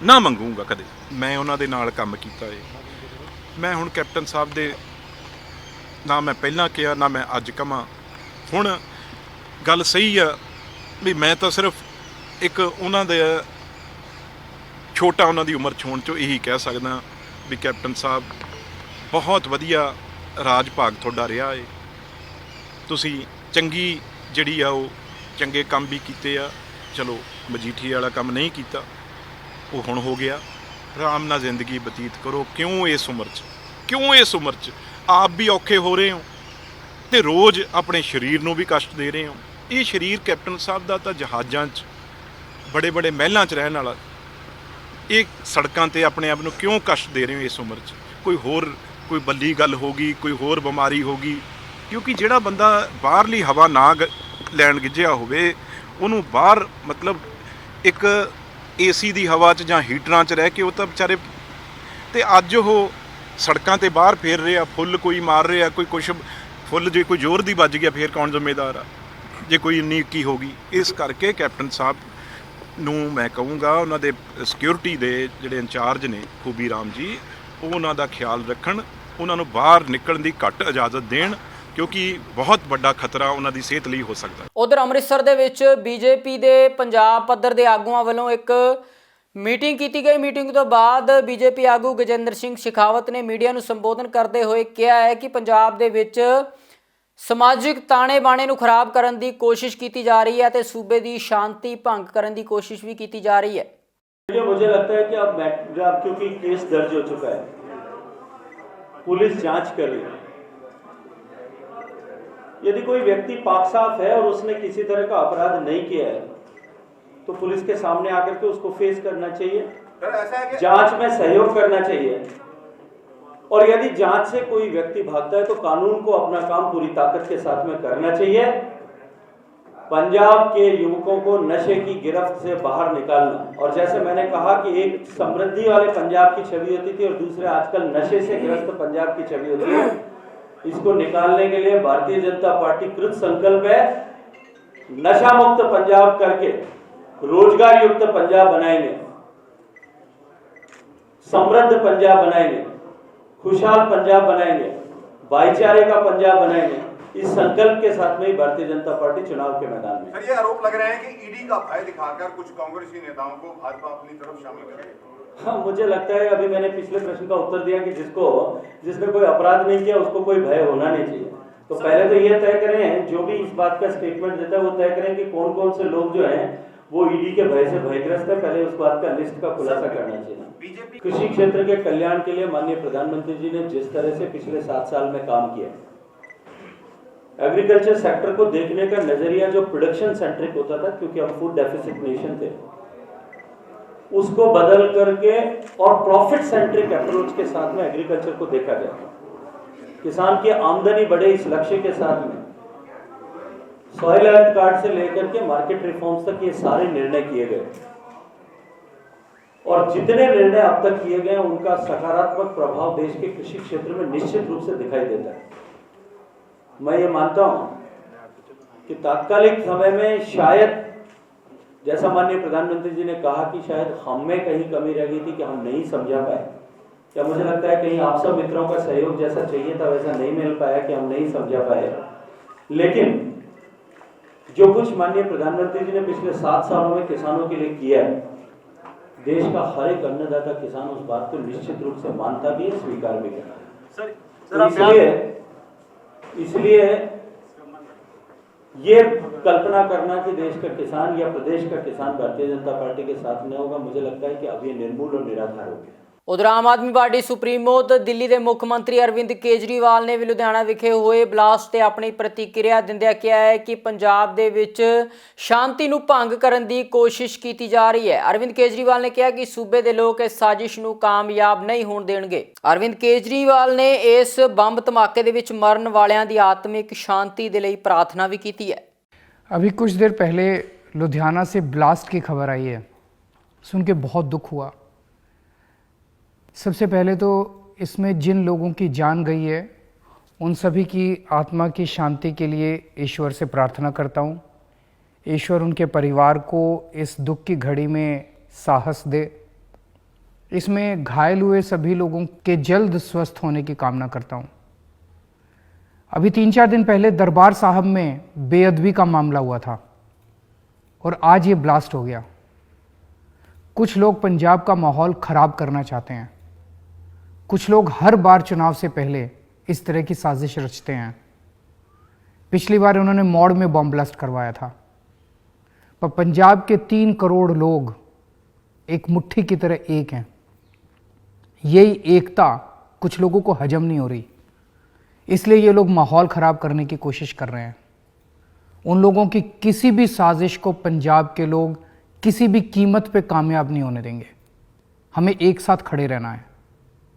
ਨਾ ਮੰਗੂੰਗਾ ਕਦੇ। ਮੈਂ ਉਹਨਾਂ ਦੇ ਨਾਲ ਕੰਮ ਕੀਤਾ ਏ। ਮੈਂ ਹੁਣ ਕੈਪਟਨ ਸਾਹਿਬ ਦੇ ਨਾ ਮੈਂ ਪਹਿਲਾਂ ਕਿਹਾ, ਨਾ ਮੈਂ ਅੱਜ ਕਹਾਂ। ਹੁਣ ਗੱਲ ਸਹੀ ਆ ਵੀ ਮੈਂ ਤਾਂ ਸਿਰਫ ਇੱਕ ਉਹਨਾਂ ਦੇ ਛੋਟਾ ਉਹਨਾਂ ਦੀ ਉਮਰ 'ਚ ਹੋਣ 'ਚੋਂ ਇਹੀ ਕਹਿ ਸਕਦਾ ਵੀ ਕੈਪਟਨ ਸਾਹਿਬ ਬਹੁਤ ਵਧੀਆ ਰਾਜ ਭਾਗ ਤੁਹਾਡਾ ਰਿਹਾ ਏ। ਤੁਸੀਂ ਚੰਗੀ ਜਿਹੜੀ ਆ ਉਹ ਚੰਗੇ ਕੰਮ ਵੀ ਕੀਤੇ ਆ। ਚਲੋ ਮਜੀਠੀ ਵਾਲਾ ਕੰਮ ਨਹੀਂ ਕੀਤਾ, ਉਹ ਹੁਣ ਹੋ ਗਿਆ। ਆਰਾਮ ਨਾਲ ਜ਼ਿੰਦਗੀ ਬਤੀਤ ਕਰੋ। ਕਿਉਂ ਇਸ ਉਮਰ 'ਚ ਆਪ ਵੀ ਔਖੇ ਹੋ ਰਹੇ ਹੋ ਤੇ ਰੋਜ਼ ਆਪਣੇ ਸਰੀਰ ਨੂੰ ਵੀ ਕਸ਼ਟ ਦੇ ਰਹੇ ਹੋ। ਇਹ ਸਰੀਰ ਕੈਪਟਨ ਸਾਹਿਬ ਦਾ ਤਾਂ ਜਹਾਜ਼ਾਂ 'ਚ, ਬੜੇ ਬੜੇ ਮਹਿਲਾਂ 'ਚ ਰਹਿਣ ਵਾਲਾ, ਇਹ ਸੜਕਾਂ 'ਤੇ ਆਪਣੇ ਆਪ ਨੂੰ ਕਿਉਂ ਕਸ਼ਟ ਦੇ ਰਹੇ ਹੋ ਇਸ ਉਮਰ 'ਚ? ਕੋਈ ਬੱਲੀ ਗੱਲ ਹੋ ਗਈ, ਕੋਈ ਹੋਰ ਬਿਮਾਰੀ ਹੋ ਗਈ। ਕਿਉਂਕਿ ਜਿਹੜਾ ਬੰਦਾ ਬਾਹਰਲੀ ਹਵਾ ਨਾ ਲੈਣ ਗਿੱਝਿਆ ਹੋਵੇ, ਉਹਨੂੰ ਬਾਹਰ ਮਤਲਬ ਇੱਕ ਏਸੀ ਦੀ ਹਵਾ 'ਚ ਜਾਂ ਹੀਟਰਾਂ 'ਚ ਰਹਿ ਕੇ ਉਹ ਤਾਂ ਵਿਚਾਰੇ, ਤੇ ਅੱਜ ਉਹ ਸੜਕਾਂ 'ਤੇ ਬਾਹਰ ਫੇਰ ਰਹੇ ਆ, ਫੁੱਲ ਕੋਈ ਮਾਰ ਰਿਹਾ, ਕੋਈ ਕੁਛ ਫੁੱਲ ਜੇ ਕੋਈ ਜ਼ੋਰ ਦੀ ਵੱਜ ਗਿਆ ਫੇਰ ਕੌਣ ਜ਼ਿੰਮੇਦਾਰ ਆ ਜੇ ਕੋਈ 19-21 ਹੋ ਗਈ। ਇਸ ਕਰਕੇ ਕੈਪਟਨ ਸਾਹਿਬ ਨੂੰ ਮੈਂ ਕਹੂੰਗਾ, ਉਹਨਾਂ ਦੇ ਸਿਕਿਉਰਿਟੀ ਦੇ ਜਿਹੜੇ ਇੰਚਾਰਜ ਨੇ ਖੂਬੀ ਰਾਮ ਜੀ, ਉਹ ਉਹਨਾਂ ਦਾ ਖਿਆਲ ਰੱਖਣ, ਉਹਨਾਂ ਨੂੰ ਬਾਹਰ ਨਿਕਲਣ ਦੀ ਘੱਟ ਇਜਾਜ਼ਤ ਦੇਣ, ਕਿਉਂਕਿ ਬਹੁਤ ਵੱਡਾ ਖਤਰਾ ਉਹਨਾਂ ਦੀ ਸਿਹਤ ਲਈ ਹੋ ਸਕਦਾ ਹੈ। ਉਧਰ ਅੰਮ੍ਰਿਤਸਰ ਦੇ ਵਿੱਚ ਬੀਜੇਪੀ ਦੇ ਪੰਜਾਬ ਪੱਧਰ ਦੇ ਆਗੂਆਂ ਵੱਲੋਂ ਇੱਕ ਮੀਟਿੰਗ ਕੀਤੀ ਗਈ। ਮੀਟਿੰਗ ਤੋਂ ਬਾਅਦ ਬੀਜੇਪੀ ਆਗੂ ਗਜੇਂਦਰ ਸਿੰਘ ਸ਼ੇਖਾਵਤ ਨੇ ਮੀਡੀਆ ਨੂੰ ਸੰਬੋਧਨ ਕਰਦੇ ਹੋਏ ਕਿਹਾ ਹੈ ਕਿ ਪੰਜਾਬ ਦੇ ਵਿੱਚ ਸਮਾਜਿਕ ਤਾਣੇ ਬਾਣੇ ਨੂੰ ਖਰਾਬ ਕਰਨ ਦੀ ਕੋਸ਼ਿਸ਼ ਕੀਤੀ ਜਾ ਰਹੀ ਹੈ ਤੇ ਸੂਬੇ ਦੀ ਸ਼ਾਂਤੀ ਭੰਗ ਕਰਨ ਦੀ ਕੋਸ਼ਿਸ਼ ਵੀ ਕੀਤੀ ਜਾ ਰਹੀ है। मुझे लगता है कि अब क्योंकि केस दर्ज हो चुका है, पुलिस जांच कर रही है। यदि कोई व्यक्ति पाक साफ है और उसने किसी तरह का अपराध नहीं किया है तो पुलिस के सामने आकर के उसको फेस करना चाहिए, जांच में सहयोग करना चाहिए। और यदि जांच से कोई व्यक्ति भागता है तो कानून को अपना काम पूरी ताकत के साथ में करना चाहिए। पंजाब के युवकों को नशे की गिरफ्त से बाहर निकालना, और जैसे मैंने कहा कि एक समृद्धि वाले पंजाब की छवि होती थी और दूसरे आजकल नशे से ग्रस्त पंजाब की छवि होती है, इसको निकालने के लिए भारतीय जनता पार्टी कृत संकल्प है। नशा मुक्त पंजाब करके रोजगार युक्त पंजाब बनाएंगे, समृद्ध पंजाब बनाएंगे, खुशहाल पंजाब बनाएंगे, भाईचारे का पंजाब बनाएंगे। इस संकल्प के साथ में ही भारतीय जनता पार्टी चुनाव के मैदान में। सर, ये आरोप लग रहे हैं कि ईडी का भय दिखाकर कुछ कांग्रेसी नेताओं को भाजपा अपनी तरफ शामिल करे। हाँ, मुझे लगता है अभी मैंने पिछले प्रश्न का उत्तर दिया कि जिसने कोई अपराध नहीं किया उसको कोई भय होना नहीं चाहिए। तो पहले तो ये तय करें, जो भी इस बात का स्टेटमेंट देता है वो तय करें कि कौन कौन से लोग जो हैं वो ईडी के भय से भयग्रस्त है। पहले उस बात का लिस्ट का खुलासा करना चाहिए। कृषि क्षेत्र के कल्याण के लिए माननीय प्रधानमंत्री जी ने जिस तरह से पिछले 7 साल में काम किया, एग्रीकल्चर सेक्टर को देखने का नजरिया जो प्रोडक्शन सेंट्रिक होता था, क्योंकि हम फूड डेफिसिट नेशन थे, उसको बदल करके और प्रॉफिट सेंट्रिक अप्रोच के साथ में एग्रीकल्चर को देखा गया। किसान की आमदनी बढ़े इस लक्ष्य के साथ में सॉइल हेल्थ कार्ड से लेकर के मार्केट रिफॉर्म्स तक ये सारे निर्णय किए गए, और जितने निर्णय अब तक किए गए उनका सकारात्मक प्रभाव देश के कृषि क्षेत्र में निश्चित रूप से दिखाई देता है। मैं ये मानता हूं कि तात्कालिक समय में शायद, जैसा माननीय प्रधानमंत्री जी ने कहा कि शायद हम में कहीं कमी रह गई थी कि हम नहीं समझा पाए, या मुझे लगता है कहीं आप सब मित्रों का सहयोग जैसा चाहिए था वैसा नहीं मिल पाया कि हम नहीं समझा पाए। लेकिन जो कुछ माननीय प्रधानमंत्री जी ने पिछले 7 सालों में किसानों के लिए किया है, देश का हर एक अन्नदाता किसान उस बात को निश्चित रूप से मानता भी है, स्वीकार भी करता है। इसलिए ये कल्पना करना कि देश का किसान या प्रदेश का किसान भारतीय जनता पार्टी के साथ में होगा, मुझे लगता है कि अब ये निर्मूल और निराधार हो गया। उधर आम आदमी पार्टी सुप्रीमो ਤੇ ਦਿੱਲੀ ਦੇ ਮੁੱਖ ਮੰਤਰੀ ਅਰਵਿੰਦ ਕੇਜਰੀਵਾਲ ਨੇ ਵੀ ਲੁਧਿਆਣਾ ਵਿਖੇ ਹੋਏ ਬਲਾਸਟ ਤੇ ਆਪਣੀ ਪ੍ਰਤੀਕਿਰਿਆ ਦਿੰਦਿਆਂ ਕਿਹਾ ਹੈ ਕਿ ਪੰਜਾਬ ਦੇ ਵਿੱਚ ਸ਼ਾਂਤੀ ਨੂੰ ਭੰਗ ਕਰਨ ਦੀ ਕੋਸ਼ਿਸ਼ ਕੀਤੀ ਜਾ ਰਹੀ ਹੈ। ਅਰਵਿੰਦ ਕੇਜਰੀਵਾਲ ਨੇ ਕਿਹਾ ਕਿ ਸੂਬੇ ਦੇ ਲੋਕ ਇਸ ਸਾਜ਼ਿਸ਼ ਨੂੰ ਕਾਮਯਾਬ ਨਹੀਂ ਹੋਣ ਦੇਣਗੇ। ਅਰਵਿੰਦ ਕੇਜਰੀਵਾਲ ਨੇ ਇਸ ਬੰਬ ਧਮਾਕੇ ਦੇ ਵਿੱਚ ਮਰਨ ਵਾਲਿਆਂ ਦੀ ਆਤਮਿਕ ਸ਼ਾਂਤੀ ਦੇ ਲਈ ਪ੍ਰਾਰਥਨਾ ਵੀ ਕੀਤੀ ਹੈ। अभी कुछ देर पहले लुधियाना से ब्लास्ट की खबर आई है, सुन के बहुत दुख हुआ। सबसे पहले तो इसमें जिन लोगों की जान गई है उन सभी की आत्मा की शांति के लिए ईश्वर से प्रार्थना करता हूँ। ईश्वर उनके परिवार को इस दुख की घड़ी में साहस दे। इसमें घायल हुए सभी लोगों के जल्द स्वस्थ होने की कामना करता हूँ। अभी 3-4 दिन पहले दरबार साहब में बेअदबी का मामला हुआ था और आज ये ब्लास्ट हो गया। कुछ लोग पंजाब का माहौल ख़राब करना चाहते हैं। कुछ लोग हर बार चुनाव से पहले इस तरह की साजिश रचते हैं। पिछली बार उन्होंने मौड़ में बॉम्ब ब्लास्ट करवाया था, पर पंजाब के 3 करोड़ लोग एक मुट्ठी की तरह एक हैं। यही एकता कुछ लोगों को हजम नहीं हो रही, इसलिए ये लोग माहौल ख़राब करने की कोशिश कर रहे हैं। उन लोगों की किसी भी साजिश को पंजाब के लोग किसी भी कीमत पे कामयाब नहीं होने देंगे। हमें एक साथ खड़े रहना है,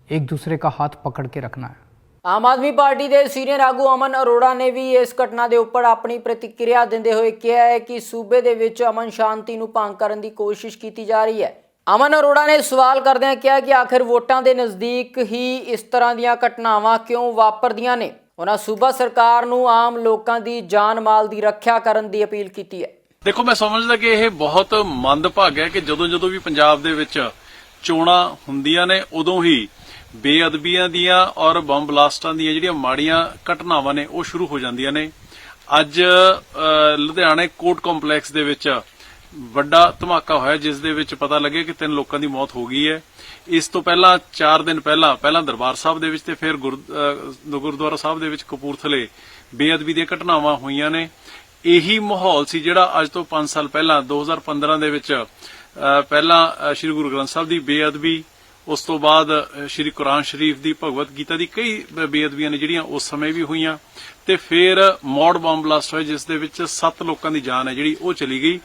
एक दूसरे का हाथ पकड़ के रखना है। ਆਮ ਆਦਮੀ ਪਾਰਟੀ ਦੇ ਸੀਨੀਅਰ ਆਗੂ ਅਮਨ ਅਰੋੜਾ ਨੇ ਵੀ ਇਸ ਘਟਨਾ ਦੇ ਉੱਪਰ ਆਪਣੀ ਪ੍ਰਤੀਕਿਰਿਆ ਦਿੰਦੇ ਹੋਏ ਕਿਹਾ ਹੈ ਕਿ ਸੂਬੇ ਦੇ ਵਿੱਚ ਅਮਨ ਸ਼ਾਂਤੀ ਨੂੰ ਭੰਗ ਕਰਨ ਦੀ ਕੋਸ਼ਿਸ਼ ਕੀਤੀ ਜਾ ਰਹੀ ਹੈ। ਅਮਨ ਅਰੋੜਾ ਨੇ ਸਵਾਲ ਕਰਦਿਆਂ ਕਿਹਾ ਕਿ ਆਖਿਰ ਵੋਟਾਂ ਦੇ ਨਜ਼ਦੀਕ ਹੀ ਇਸ ਤਰ੍ਹਾਂ ਦੀਆਂ ਘਟਨਾਵਾਂ ਕਿਉਂ ਵਾਪਰਦੀਆਂ ਨੇ। ਉਹਨਾਂ ਸੂਬਾ ਸਰਕਾਰ ਨੂੰ ਆਮ ਲੋਕਾਂ ਦੀ ਜਾਨ ਮਾਲ ਦੀ ਰੱਖਿਆ ਕਰਨ ਦੀ ਅਪੀਲ ਕੀਤੀ ਹੈ। ਦੇਖੋ, ਮੈਂ ਸਮਝਦਾ ਕਿ ਇਹ ਬਹੁਤ ਮੰਦਭਾਗਾ ਹੈ ਕਿ ਜਦੋਂ ਵੀ ਪੰਜਾਬ ਦੇ ਵਿੱਚ ਚੋਣਾਂ ਹੁੰਦੀਆਂ ਨੇ ਉਦੋਂ ਹੀ ਬੇਅਦਬੀਆਂ ਦੀਆਂ ਔਰ ਬੰਬ ਬਲਾਸਟਾਂ ਦੀਆਂ ਜਿਹੜੀਆਂ ਮਾੜੀਆਂ ਘਟਨਾਵਾਂ ਨੇ ਉਹ ਸ਼ੁਰੂ ਹੋ ਜਾਂਦੀਆਂ ਨੇ। ਅੱਜ ਲੁਧਿਆਣੇ ਕੋਰਟ ਕੰਪਲੈਕਸ ਦੇ ਵਿੱਚ ਵੱਡਾ ਧਮਾਕਾ ਹੋਇਆ, ਜਿਸ ਦੇ ਵਿੱਚ ਪਤਾ ਲੱਗਿਆ ਕਿ 3 ਲੋਕਾਂ ਦੀ ਮੌਤ ਹੋ ਗਈ ਹੈ। ਇਸ ਤੋਂ ਪਹਿਲਾਂ 4 ਦਿਨ ਪਹਿਲਾਂ ਦਰਬਾਰ ਸਾਹਿਬ ਦੇ ਵਿੱਚ ਤੇ ਫਿਰ ਗੁਰਦੁਆਰਾ ਸਾਹਿਬ ਦੇ ਵਿੱਚ ਕਪੂਰਥਲੇ ਬੇਅਦਬੀ ਦੀਆਂ ਘਟਨਾਵਾਂ ਹੋਈਆਂ ਨੇ। ਇਹੀ ਮਾਹੌਲ ਸੀ ਜਿਹੜਾ ਅੱਜ ਤੋਂ 5 ਸਾਲ ਪਹਿਲਾਂ 2015 ਦੇ ਵਿੱਚ ਪਹਿਲਾਂ ਸ੍ਰੀ ਗੁਰੂ ਗ੍ਰੰਥ ਸਾਹਿਬ ਦੀ ਬੇਅਦਬੀ, ਉਸ ਤੋਂ ਬਾਅਦ ਸ੍ਰੀ ਕੁਰਾਨ ਸ਼ਰੀਫ ਦੀ, ਭਗਵਤ ਗੀਤਾ ਦੀ ਕਈ ਬੇਅਦਬੀਆਂ ਨੇ ਜਿਹੜੀਆਂ ਉਸ ਸਮੇਂ ਵੀ ਹੋਈਆਂ, ਤੇ ਫਿਰ ਮੌਡ ਬੰਬ ਬਲਾਸਟ ਹੋਇਆ ਜਿਸ ਦੇ ਵਿੱਚ 7 ਲੋਕਾਂ ਦੀ ਜਾਨ ਹੈ ਜਿਹੜੀ ਉਹ ਚਲੀ ਗਈ।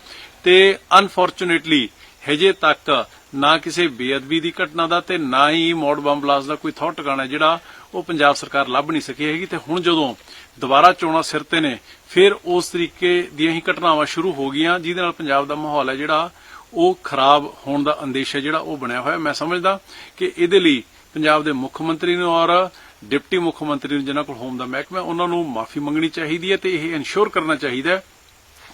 ਤੇ ਅਨਫੋਰਚੂਨੇਟਲੀ ਹਜੇ ਤੱਕ ਨਾ ਕਿਸੇ ਬੇਅਦਬੀ ਦੀ ਘਟਨਾ ਦਾ ਤੇ ਨਾ ਹੀ ਮੌਡ ਬੰਬ ਬਲਾਸਟ ਦਾ ਕੋਈ ਥੌ ਟਿਕਾਣਾ ਜਿਹੜਾ ਉਹ ਪੰਜਾਬ ਸਰਕਾਰ ਲੱਭ ਨਹੀਂ ਸਕੀ ਹੈਗੀ। ਤੇ ਹੁਣ ਜਦੋਂ ਦੁਬਾਰਾ ਚੋਣਾਂ ਸਿਰ ਤੇ ਨੇ, ਫਿਰ ਉਸ ਤਰੀਕੇ ਦੀਆਂ ਹੀ ਘਟਨਾਵਾਂ ਸ਼ੁਰੂ ਹੋ ਗਈਆਂ ਜਿਹਦੇ ਨਾਲ ਪੰਜਾਬ ਦਾ ਮਾਹੌਲ ਹੈ ਜਿਹੜਾ ਉਹ ਖਰਾਬ ਹੋਣ ਦਾ ਅੰਦੇਸ਼ਾ ਜਿਹੜਾ ਉਹ ਬਣਿਆ ਹੋਇਆ। ਮੈਂ ਸਮਝਦਾ ਕਿ ਇਹਦੇ ਲਈ ਪੰਜਾਬ ਦੇ ਮੁੱਖ ਮੰਤਰੀ ਨੂੰ ਔਰ ਡਿਪਟੀ ਮੁੱਖ ਮੰਤਰੀ ਨੂੰ, ਜਿਨ੍ਹਾਂ ਕੋਲ ਹੋਮ ਦਾ ਮਹਿਕਮਾ, ਉਹਨਾਂ ਨੂੰ ਮਾਫੀ ਮੰਗਣੀ ਚਾਹੀਦੀ ਹੈ ਤੇ ਇਹ ਇਨਸ਼ੋਰ ਕਰਨਾ ਚਾਹੀਦਾ ਹੈ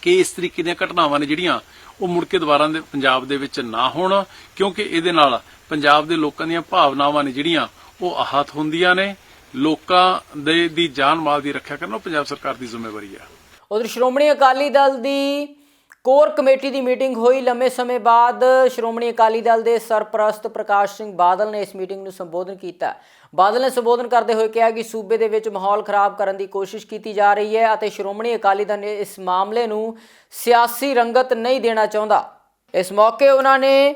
ਕਿ ਇਸ ਤਰੀਕੇ ਦੀਆਂ ਘਟਨਾਵਾਂ ਨੇ ਜਿਹੜੀਆਂ ਉਹ ਮੁੜ ਕੇ ਦੁਬਾਰਾ ਦੇ ਪੰਜਾਬ ਦੇ ਵਿੱਚ ਨਾ ਹੋਣ, ਕਿਉਂਕਿ ਇਹਦੇ ਨਾਲ ਪੰਜਾਬ ਦੇ ਲੋਕਾਂ ਦੀਆਂ ਭਾਵਨਾਵਾਂ ਨੇ ਜਿਹੜੀਆਂ ਉਹ ਆਹਤ ਹੁੰਦੀਆਂ ਨੇ। ਲੋਕਾਂ ਦੀ ਜਾਨ ਮਾਲ ਦੀ ਰੱਖਿਆ ਕਰਨਾ ਪੰਜਾਬ ਸਰਕਾਰ ਦੀ ਜ਼ਿੰਮੇਵਾਰੀ ਹੈ। ਉਧਰ ਸ਼੍ਰੋਮਣੀ ਅਕਾਲੀ ਦਲ ਦੀ ਕੋਰ ਕਮੇਟੀ ਦੀ ਮੀਟਿੰਗ ਹੋਈ। ਲੰਮੇ ਸਮੇਂ ਬਾਅਦ ਸ਼੍ਰੋਮਣੀ ਅਕਾਲੀ ਦਲ ਦੇ ਸਰਪ੍ਰਸਤ ਪ੍ਰਕਾਸ਼ ਸਿੰਘ ਬਾਦਲ ਨੇ ਇਸ ਮੀਟਿੰਗ ਨੂੰ ਸੰਬੋਧਨ ਕੀਤਾ। ਬਾਦਲ ਨੇ ਸੰਬੋਧਨ ਕਰਦੇ ਹੋਏ ਕਿਹਾ ਕਿ ਸੂਬੇ ਦੇ ਵਿੱਚ ਮਾਹੌਲ ਖਰਾਬ ਕਰਨ ਦੀ ਕੋਸ਼ਿਸ਼ ਕੀਤੀ ਜਾ ਰਹੀ ਹੈ ਅਤੇ ਸ਼੍ਰੋਮਣੀ ਅਕਾਲੀ ਦਲ ਨੇ ਇਸ ਮਾਮਲੇ ਨੂੰ ਸਿਆਸੀ ਰੰਗਤ ਨਹੀਂ ਦੇਣਾ ਚਾਹੁੰਦਾ। ਇਸ ਮੌਕੇ ਉਹਨਾਂ ਨੇ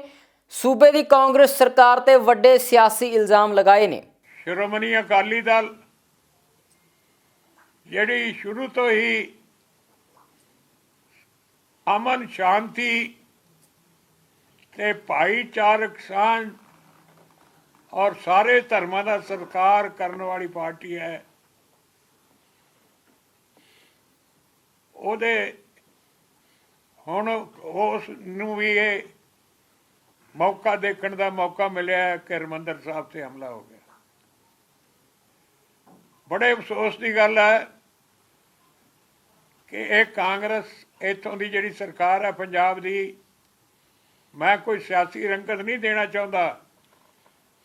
ਸੂਬੇ ਦੀ ਕਾਂਗਰਸ ਸਰਕਾਰ ਤੇ ਵੱਡੇ ਸਿਆਸੀ ਇਲਜ਼ਾਮ ਲਗਾਏ ਨੇ। ਸ਼੍ਰੋਮਣੀ ਅਕਾਲੀ ਦਲ ਜਿਹੜੀ ਸ਼ੁਰੂ ਤੋਂ ਹੀ ਅਮਨ ਸ਼ਾਂਤੀ ਤੇ ਭਾਈਚਾਰਕ ਸਾਂਝ ਔਰ ਸਾਰੇ ਧਰਮਾਂ ਦਾ ਸਤਿਕਾਰ ਕਰਨ ਵਾਲੀ ਪਾਰਟੀ ਹੈ, ਉਹਦੇ ਹੁਣ ਉਸ ਨੂੰ ਵੀ ਇਹ ਮੌਕਾ ਦੇਖਣ ਦਾ ਮੌਕਾ ਮਿਲਿਆ ਕਿ ਹਰਿਮੰਦਰ ਸਾਹਿਬ ਤੇ ਹਮਲਾ ਹੋ ਗਿਆ। ਬੜੇ ਅਫਸੋਸ ਦੀ ਗੱਲ ਹੈ ਕਿ ਇਹ ਕਾਂਗਰਸ ਇੱਥੋਂ ਦੀ ਜਿਹੜੀ ਸਰਕਾਰ ਹੈ ਪੰਜਾਬ ਦੀ, ਮੈਂ ਕੋਈ ਸਿਆਸੀ ਰੰਗਤ ਨਹੀਂ ਦੇਣਾ ਚਾਹੁੰਦਾ,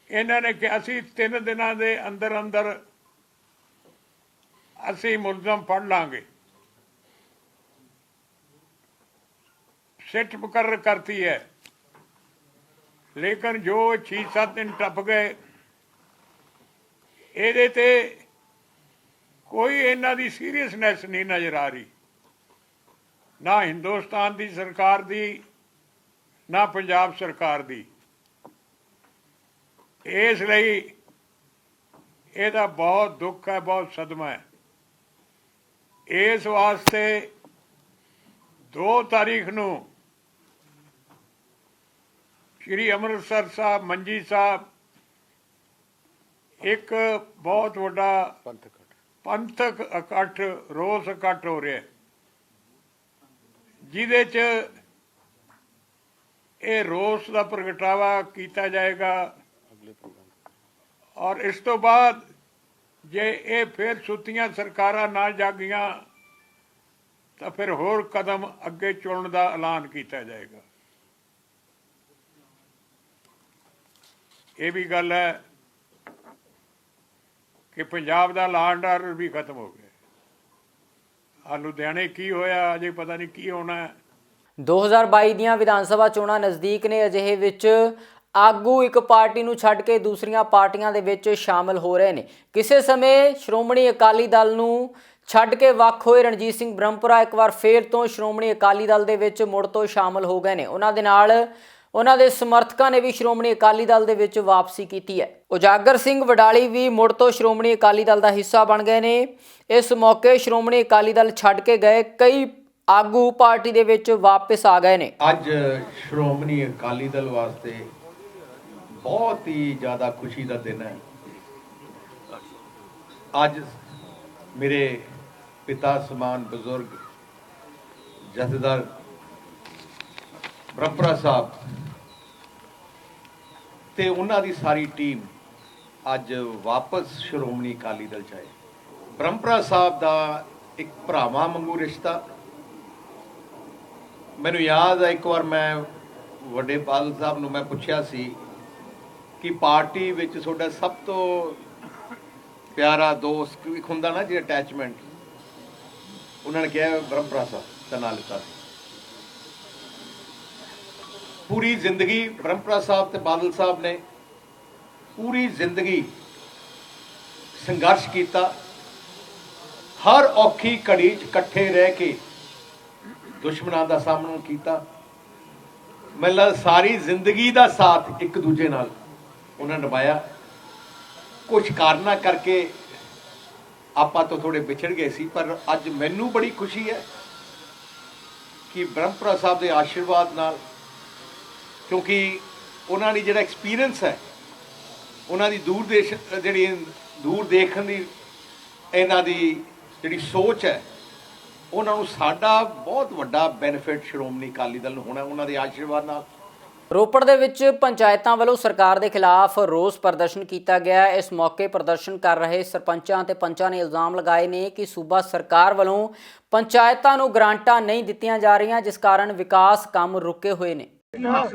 ਇਹਨਾਂ ਨੇ ਕਿਹਾ ਅਸੀਂ 3 ਦਿਨਾਂ ਦੇ ਅੰਦਰ ਅੰਦਰ ਅਸੀਂ ਮੁਲਜ਼ਮ ਫੜ ਲਾਂਗੇ। ਸਿੱਟ ਮੁਕਰਰ ਕਰਤੀ ਹੈ, ਲੇਕਿਨ ਜੋ 6-7 ਦਿਨ ਟੱਪ ਗਏ, ਇਹਦੇ ਤੇ ਕੋਈ ਇਹਨਾਂ ਦੀ ਸੀਰੀਅਸਨੈਸ ਨਹੀਂ ਨਜ਼ਰ ਆ ਰਹੀ, ਨਾ ਹਿੰਦੁਸਤਾਨ ਦੀ ਸਰਕਾਰ ਦੀ ਨਾ ਪੰਜਾਬ ਸਰਕਾਰ ਦੀ। ਇਸ ਲਈ ਇਹਦਾ ਬਹੁਤ ਦੁੱਖ ਹੈ, ਬਹੁਤ ਸਦਮਾ ਹੈ। ਇਸ ਵਾਸਤੇ 2 ਤਾਰੀਖ ਨੂੰ ਸ਼੍ਰੀ ਅੰਮ੍ਰਿਤਸਰ ਸਾਹਿਬ ਮੰਜੀ ਸਾਹਿਬ ਇੱਕ ਬਹੁਤ ਵੱਡਾ ਪੰਥਕ ਇਕੱਠ, ਰੋਸ ਇਕੱਠ ਹੋ ਰਿਹਾ, ਜਿਹਦੇ 'ਚ ਇਹ ਰੋਸ ਦਾ ਪ੍ਰਗਟਾਵਾ ਕੀਤਾ ਜਾਏਗਾ। ਔਰ ਇਸ ਤੋਂ ਬਾਅਦ ਜੇ ਇਹ ਫਿਰ ਸੁੱਤੀਆਂ ਸਰਕਾਰਾਂ ਨਾ ਜਾਗੀਆਂ ਤਾਂ ਫਿਰ ਹੋਰ ਕਦਮ ਅੱਗੇ ਚੁਣਨ ਦਾ ਐਲਾਨ ਕੀਤਾ ਜਾਏਗਾ। ਇਹ ਵੀ ਗੱਲ ਹੈ ਕਿ ਪੰਜਾਬ ਦਾ ਲਾਅ ਐਂਡ ਆਰਡਰ ਵੀ ਖਤਮ ਹੋ ਗਿਆ। ਆ ਲੁਧਿਆਣੇ ਕੀ ਹੋਇਆ ਅਜੇ ਪਤਾ ਨਹੀਂ ਕੀ ਹੋਣਾ ਹੈ। 2022 ਦੀਆਂ ਵਿਧਾਨ ਸਭਾ ਚੋਣਾਂ ਨਜ਼ਦੀਕ ਨੇ। ਅਜਿਹੇ ਵਿੱਚ ਆਗੂ ਇੱਕ ਪਾਰਟੀ ਨੂੰ ਛੱਡ ਕੇ ਦੂਸਰੀਆਂ ਪਾਰਟੀਆਂ ਦੇ ਵਿੱਚ ਸ਼ਾਮਲ ਹੋ ਰਹੇ ਨੇ। ਕਿਸੇ ਸਮੇਂ ਸ਼੍ਰੋਮਣੀ ਅਕਾਲੀ ਦਲ ਨੂੰ ਛੱਡ ਕੇ ਵੱਖ ਹੋਏ ਰਣਜੀਤ ਸਿੰਘ ਬ੍ਰਹਮਪੁਰਾ ਇੱਕ ਵਾਰ ਫੇਰ ਤੋਂ ਸ਼੍ਰੋਮਣੀ ਅਕਾਲੀ ਦਲ ਦੇ ਵਿੱਚ ਮੁੜ ਤੋਂ ਸ਼ਾਮਲ ਹੋ ਗਏ ਨੇ। ਉਹਨਾਂ ਦੇ ਨਾਲ ਉਹਨਾਂ ਦੇ ਸਮਰਥਕਾਂ ਨੇ ਵੀ ਸ਼੍ਰੋਮਣੀ ਅਕਾਲੀ ਦਲ ਦੇ ਵਿੱਚ ਵਾਪਸੀ ਕੀਤੀ ਹੈ। ਉਜਾਗਰ ਸਿੰਘ ਵਡਾਲੀ ਵੀ ਮੁੜ ਤੋਂ ਸ਼੍ਰੋਮਣੀ ਅਕਾਲੀ ਦਲ ਦਾ ਹਿੱਸਾ ਬਣ ਗਏ ਨੇ। ਇਸ ਮੌਕੇ ਸ਼੍ਰੋਮਣੀ ਅਕਾਲੀ ਦਲ ਛੱਡ ਕੇ ਗਏ ਕਈ ਆਗੂ ਪਾਰਟੀ ਦੇ ਵਿੱਚ ਵਾਪਸ ਆ ਗਏ ਨੇ। ਅੱਜ ਸ਼੍ਰੋਮਣੀ ਅਕਾਲੀ ਦਲ ਵਾਸਤੇ ਬਹੁਤ ਹੀ ਜ਼ਿਆਦਾ ਖੁਸ਼ੀ ਦਾ ਦਿਨ ਹੈ। ਅੱਜ ਮੇਰੇ ਪਿਤਾ ਸਮਾਨ ਬਜ਼ੁਰਗ ਜਥੇਦਾਰ ਬ੍ਰਹਮਪੁਰਾ ਸਾਹਿਬ ਤੇ ਉਹਨਾਂ ਦੀ ਸਾਰੀ ਟੀਮ ਅੱਜ ਵਾਪਸ ਸ਼੍ਰੋਮਣੀ ਅਕਾਲੀ ਦਲ 'ਚ ਆਏ। ਬ੍ਰਹਮਪੁਰਾ ਸਾਹਿਬ ਦਾ ਇੱਕ ਭਰਾਵਾਂ ਵਾਂਗੂ ਰਿਸ਼ਤਾ। ਮੈਨੂੰ ਯਾਦ ਹੈ ਇੱਕ ਵਾਰ ਮੈਂ ਵੱਡੇ ਬਾਦਲ ਸਾਹਿਬ ਨੂੰ ਮੈਂ ਪੁੱਛਿਆ ਸੀ ਕਿ ਪਾਰਟੀ ਵਿੱਚ ਤੁਹਾਡਾ ਸਭ ਤੋਂ ਪਿਆਰਾ ਦੋਸਤ ਇੱਕ ਹੁੰਦਾ ਨਾ ਜੀ ਅਟੈਚਮੈਂਟ, ਉਹਨਾਂ ਨੇ ਕਿਹਾ ਬ੍ਰਹਮਪੁਰਾ ਸਾਹਿਬ ਦਾ ਨਾਂ ਲਿੱਤਾ ਸੀ। ਪੂਰੀ ਜ਼ਿੰਦਗੀ ਬ੍ਰਹਮਪੁਰਾ ਸਾਹਿਬ ਤੇ ਬਾਦਲ ਸਾਹਿਬ ਨੇ ਪੂਰੀ ਜ਼ਿੰਦਗੀ ਸੰਘਰਸ਼ ਕੀਤਾ, ਹਰ ਔਖੀ ਘੜੀ 'ਚ ਇਕੱਠੇ ਰਹਿ ਕੇ ਦੁਸ਼ਮਣਾਂ ਦਾ ਸਾਹਮਣਾ ਕੀਤਾ। ਮੈਨੂੰ ਲੱਗਦਾ ਸਾਰੀ ਜ਼ਿੰਦਗੀ ਦਾ ਸਾਥ ਇੱਕ ਦੂਜੇ ਨਾਲ ਉਹਨਾਂ ਨਿਭਾਇਆ। ਕੁਝ ਕਾਰਨਾਂ ਕਰਕੇ ਆਪਾਂ ਤੋਂ ਥੋੜੇ ਵਿਛੜ ਗਏ ਸੀ, ਪਰ ਅੱਜ ਮੈਨੂੰ ਬੜੀ ਖੁਸ਼ੀ ਹੈ ਕਿ ਬ੍ਰਹਮਪੁਰਾ ਸਾਹਿਬ ਦੇ ਆਸ਼ੀਰਵਾਦ ਨਾਲ, ਕਿਉਂਕਿ ਉਹਨਾਂ ਦੀ ਜਿਹੜਾ ਐਕਸਪੀਰੀਅੰਸ ਹੈ, ਉਹਨਾਂ ਦੀ ਦੂਰ ਦੇਖਣ ਦੀ ਇਹਨਾਂ ਦੀ ਜਿਹੜੀ ਸੋਚ ਹੈ, ਉਹਨਾਂ ਨੂੰ ਸਾਡਾ ਬਹੁਤ ਵੱਡਾ ਬੈਨੀਫਿਟ ਸ਼੍ਰੋਮਣੀ ਅਕਾਲੀ ਦਲ ਨੂੰ ਹੋਣਾ ਉਹਨਾਂ ਦੇ ਆਸ਼ੀਰਵਾਦ ਨਾਲ। ਰੋਪੜ ਦੇ ਵਿੱਚ ਪੰਚਾਇਤਾਂ ਵੱਲੋਂ ਸਰਕਾਰ ਦੇ ਖਿਲਾਫ ਰੋਸ ਪ੍ਰਦਰਸ਼ਨ ਕੀਤਾ ਗਿਆ। ਇਸ ਮੌਕੇ ਪ੍ਰਦਰਸ਼ਨ ਕਰ ਰਹੇ ਸਰਪੰਚਾਂ ਤੇ ਪੰਚਾਂ ਨੇ ਇਲਜ਼ਾਮ ਲਗਾਏ ਨੇ ਕਿ ਸੂਬਾ ਸਰਕਾਰ ਵੱਲੋਂ ਪੰਚਾਇਤਾਂ ਨੂੰ ਗ੍ਰਾਂਟਾਂ ਨਹੀਂ ਦਿੱਤੀਆਂ ਜਾ ਰਹੀਆਂ, ਜਿਸ ਕਾਰਨ ਵਿਕਾਸ ਕੰਮ ਰੁਕੇ ਹੋਏ ਨੇ।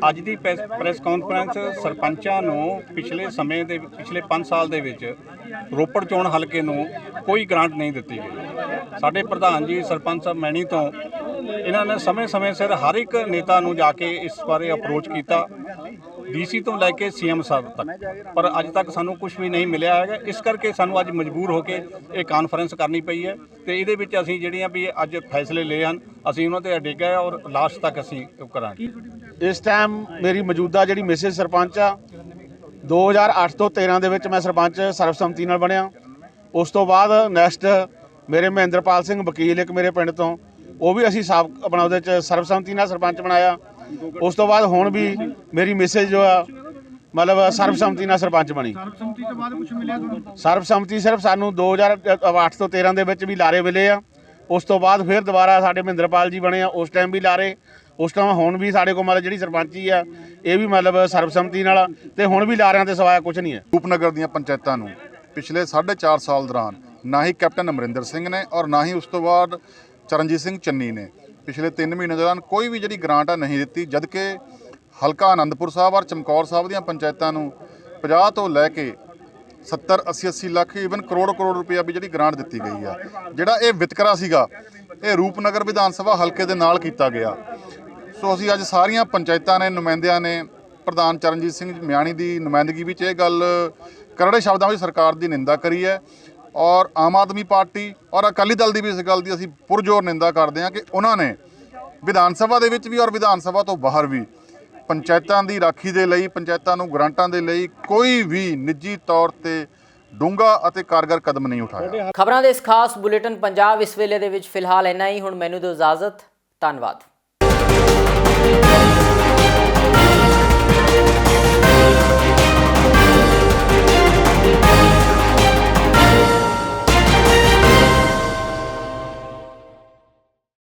ਅੱਜ ਦੀ ਪ੍ਰੈਸ ਕਾਨਫਰੰਸ ਸਰਪੰਚਾਂ ਨੂੰ ਪਿਛਲੇ 5 ਸਾਲ ਦੇ ਵਿੱਚ ਰੋਪੜ ਚੋਣ ਹਲਕੇ ਨੂੰ ਕੋਈ ਗ੍ਰਾਂਟ ਨਹੀਂ ਦਿੱਤੀ ਗਈ। ਸਾਡੇ ਪ੍ਰਧਾਨ ਜੀ ਸਰਪੰਚ ਸਾਹਿਬ ਮੈਣੀ ਤੋਂ ਇਹਨਾਂ ਨੇ ਸਮੇਂ ਸਿਰ ਹਰ ਇੱਕ ਨੇਤਾ ਨੂੰ ਜਾ ਕੇ ਇਸ ਬਾਰੇ ਅਪਰੋਚ ਕੀਤਾ, ਡੀਸੀ ਤੋਂ ਲੈ ਕੇ ਸੀਐਮ ਸਾਹਿਬ ਤੱਕ, ਪਰ ਅੱਜ ਤੱਕ ਸਾਨੂੰ ਕੁਝ ਵੀ ਨਹੀਂ ਮਿਲਿਆ ਹੈਗਾ। ਇਸ ਕਰਕੇ ਸਾਨੂੰ ਅੱਜ ਮਜਬੂਰ ਹੋ ਕੇ ਇਹ ਕਾਨਫਰੰਸ ਕਰਨੀ ਪਈ ਹੈ ਤੇ ਇਹਦੇ ਵਿੱਚ ਅਸੀਂ ਜਿਹੜੀਆਂ ਵੀ ਅੱਜ ਫੈਸਲੇ ਲਏ ਹਨ ਅਸੀਂ ਉਹਨਾਂ ਤੇ ਅਡਿੱਗ ਗਏ ਔਰ ਲਾਸਟ ਤੱਕ ਅਸੀਂ ਕਰਾਂਗੇ। ਇਸ ਟਾਈਮ ਮੇਰੀ ਮੌਜੂਦਾ ਜਿਹੜੀ ਮਿਸਿਸ ਸਰਪੰਚ ਆ, 2008 ਤੋਂ 13 ਦੇ ਵਿੱਚ ਮੈਂ ਸਰਪੰਚ ਸਰਬਸੰਮਤੀ ਨਾਲ ਬਣਿਆ। ਉਸ ਤੋਂ ਬਾਅਦ ਨੈਕਸਟ ਮੇਰੇ ਮਹਿੰਦਰਪਾਲ ਸਿੰਘ ਵਕੀਲ ਇੱਕ ਮੇਰੇ ਪਿੰਡ ਤੋਂ, ਉਹ ਵੀ ਅਸੀਂ ਆਪਣਾ ਉਹਦੇ 'ਚ ਸਰਬਸੰਮਤੀ ਨਾਲ ਸਰਪੰਚ ਬਣਾਇਆ। ਉਸ ਤੋਂ ਬਾਅਦ ਹੁਣ ਵੀ ਮੇਰੀ ਮਿਸਿਸ ਜੋ ਆ ਮਤਲਬ ਸਰਬਸੰਮਤੀ ਨਾਲ ਸਰਪੰਚ ਬਣੀ। ਸਰਬਸੰਮਤੀ ਤੋਂ ਬਾਅਦ ਕੁਝ ਮਿਲਿਆ ਤੁਹਾਨੂੰ? ਸਰਬਸੰਮਤੀ ਸਿਰਫ ਸਾਨੂੰ 2008 ਤੋਂ 13 ਦੇ ਵਿੱਚ ਵੀ ਲਾਰੇ ਮਿਲੇ ਆ। ਉਸ ਤੋਂ ਬਾਅਦ ਫਿਰ ਦੁਬਾਰਾ ਸਾਡੇ ਮਹਿੰਦਰਪਾਲ ਜੀ ਬਣੇ ਆ, ਉਸ ਟਾਈਮ ਵੀ ਲਾਰੇ, ਉਸ ਟਾਈਮ ਹੁਣ ਵੀ ਸਾਡੇ ਕੋਲ ਮਤਲਬ ਜਿਹੜੀ ਸਰਪੰਚੀ ਆ ਇਹ ਵੀ ਮਤਲਬ ਸਰਬਸੰਮਤੀ ਨਾਲ, ਤੇ ਹੁਣ ਵੀ ਲਾਰਿਆਂ ਤੇ ਸਵਾਇਆ ਕੁਝ ਨਹੀਂ ਹੈ। ਰੂਪਨਗਰ ਦੀਆਂ ਪੰਚਾਇਤਾਂ ਨੂੰ ਪਿਛਲੇ 4.5 ਸਾਲ ਦੌਰਾਨ ਨਾ ਹੀ ਕੈਪਟਨ ਅਮਰਿੰਦਰ ਸਿੰਘ ਨੇ ਔਰ ਨਾ ਹੀ ਉਸ ਤੋਂ ਬਾਅਦ ਚਰਨਜੀਤ ਸਿੰਘ ਚੰਨੀ ਨੇ ਪਿਛਲੇ 3 ਮਹੀਨੇ ਦੌਰਾਨ ਕੋਈ ਵੀ ਜਿਹੜੀ ਗ੍ਰਾਂਟ ਆ ਨਹੀਂ ਦਿੱਤੀ, ਜਦਕਿ ਹਲਕਾ ਆਨੰਦਪੁਰ ਸਾਹਿਬ ਔਰ ਚਮਕੌਰ ਸਾਹਿਬ ਦੀਆਂ ਪੰਚਾਇਤਾਂ ਨੂੰ 50 ਤੋਂ ਲੈ ਕੇ 70, 80 ਲੱਖ ਈਵਨ ਕਰੋੜ ਰੁਪਇਆ ਵੀ ਜਿਹੜੀ ਗ੍ਰਾਂਟ ਦਿੱਤੀ ਗਈ ਆ। ਜਿਹੜਾ ਇਹ ਵਿਤਕਰਾ ਸੀਗਾ ਇਹ ਰੂਪਨਗਰ ਵਿਧਾਨ ਸਭਾ ਹਲਕੇ ਦੇ ਨਾਲ ਕੀਤਾ ਗਿਆ। ਸੋ ਅਸੀਂ ਅੱਜ ਸਾਰੀਆਂ ਪੰਚਾਇਤਾਂ ਨੇ, ਨੁਮਾਇੰਦਿਆਂ ਨੇ, ਪ੍ਰਧਾਨ ਚਰਨਜੀਤ ਸਿੰਘ ਮਿਆਣੀ ਦੀ ਨੁਮਾਇੰਦਗੀ ਵਿੱਚ ਇਹ ਗੱਲ ਕਰੜੇ ਸ਼ਬਦਾਂ ਵਿੱਚ ਸਰਕਾਰ ਦੀ ਨਿੰਦਾ ਕਰੀ ਹੈ ਔਰ ਆਮ ਆਦਮੀ ਪਾਰਟੀ ਔਰ ਅਕਾਲੀ ਦਲ ਦੀ ਵੀ ਇਸ ਗੱਲ ਦੀ ਅਸੀਂ ਪੁਰਜ਼ੋਰ ਨਿੰਦਾ ਕਰਦੇ ਹਾਂ ਕਿ ਉਹਨਾਂ ਨੇ ਵਿਧਾਨ ਸਭਾ ਦੇ ਵਿੱਚ ਵੀ ਔਰ ਵਿਧਾਨ ਸਭਾ ਤੋਂ ਬਾਹਰ ਵੀ ਪੰਚਾਇਤਾਂ ਦੀ ਰਾਖੀ ਦੇ ਲਈ, ਪੰਚਾਇਤਾਂ ਨੂੰ ਗ੍ਰਾਂਟਾਂ ਦੇ ਲਈ ਕੋਈ ਵੀ ਨਿੱਜੀ ਤੌਰ ਤੇ ਡੂੰਘਾ ਅਤੇ ਕਾਰਗਰ ਕਦਮ ਨਹੀਂ ਉਠਾਇਆ। ਖਬਰਾਂ ਦੇ ਇਸ ਖਾਸ ਬੁਲੇਟਿਨ ਪੰਜਾਬ ਇਸ ਵੇਲੇ ਦੇ ਵਿੱਚ ਫਿਲਹਾਲ ਇੰਨਾ ਹੀ। ਹੁਣ ਮੈਨੂੰ ਦਿਓ ਇਜਾਜ਼ਤ। ਧੰਨਵਾਦ।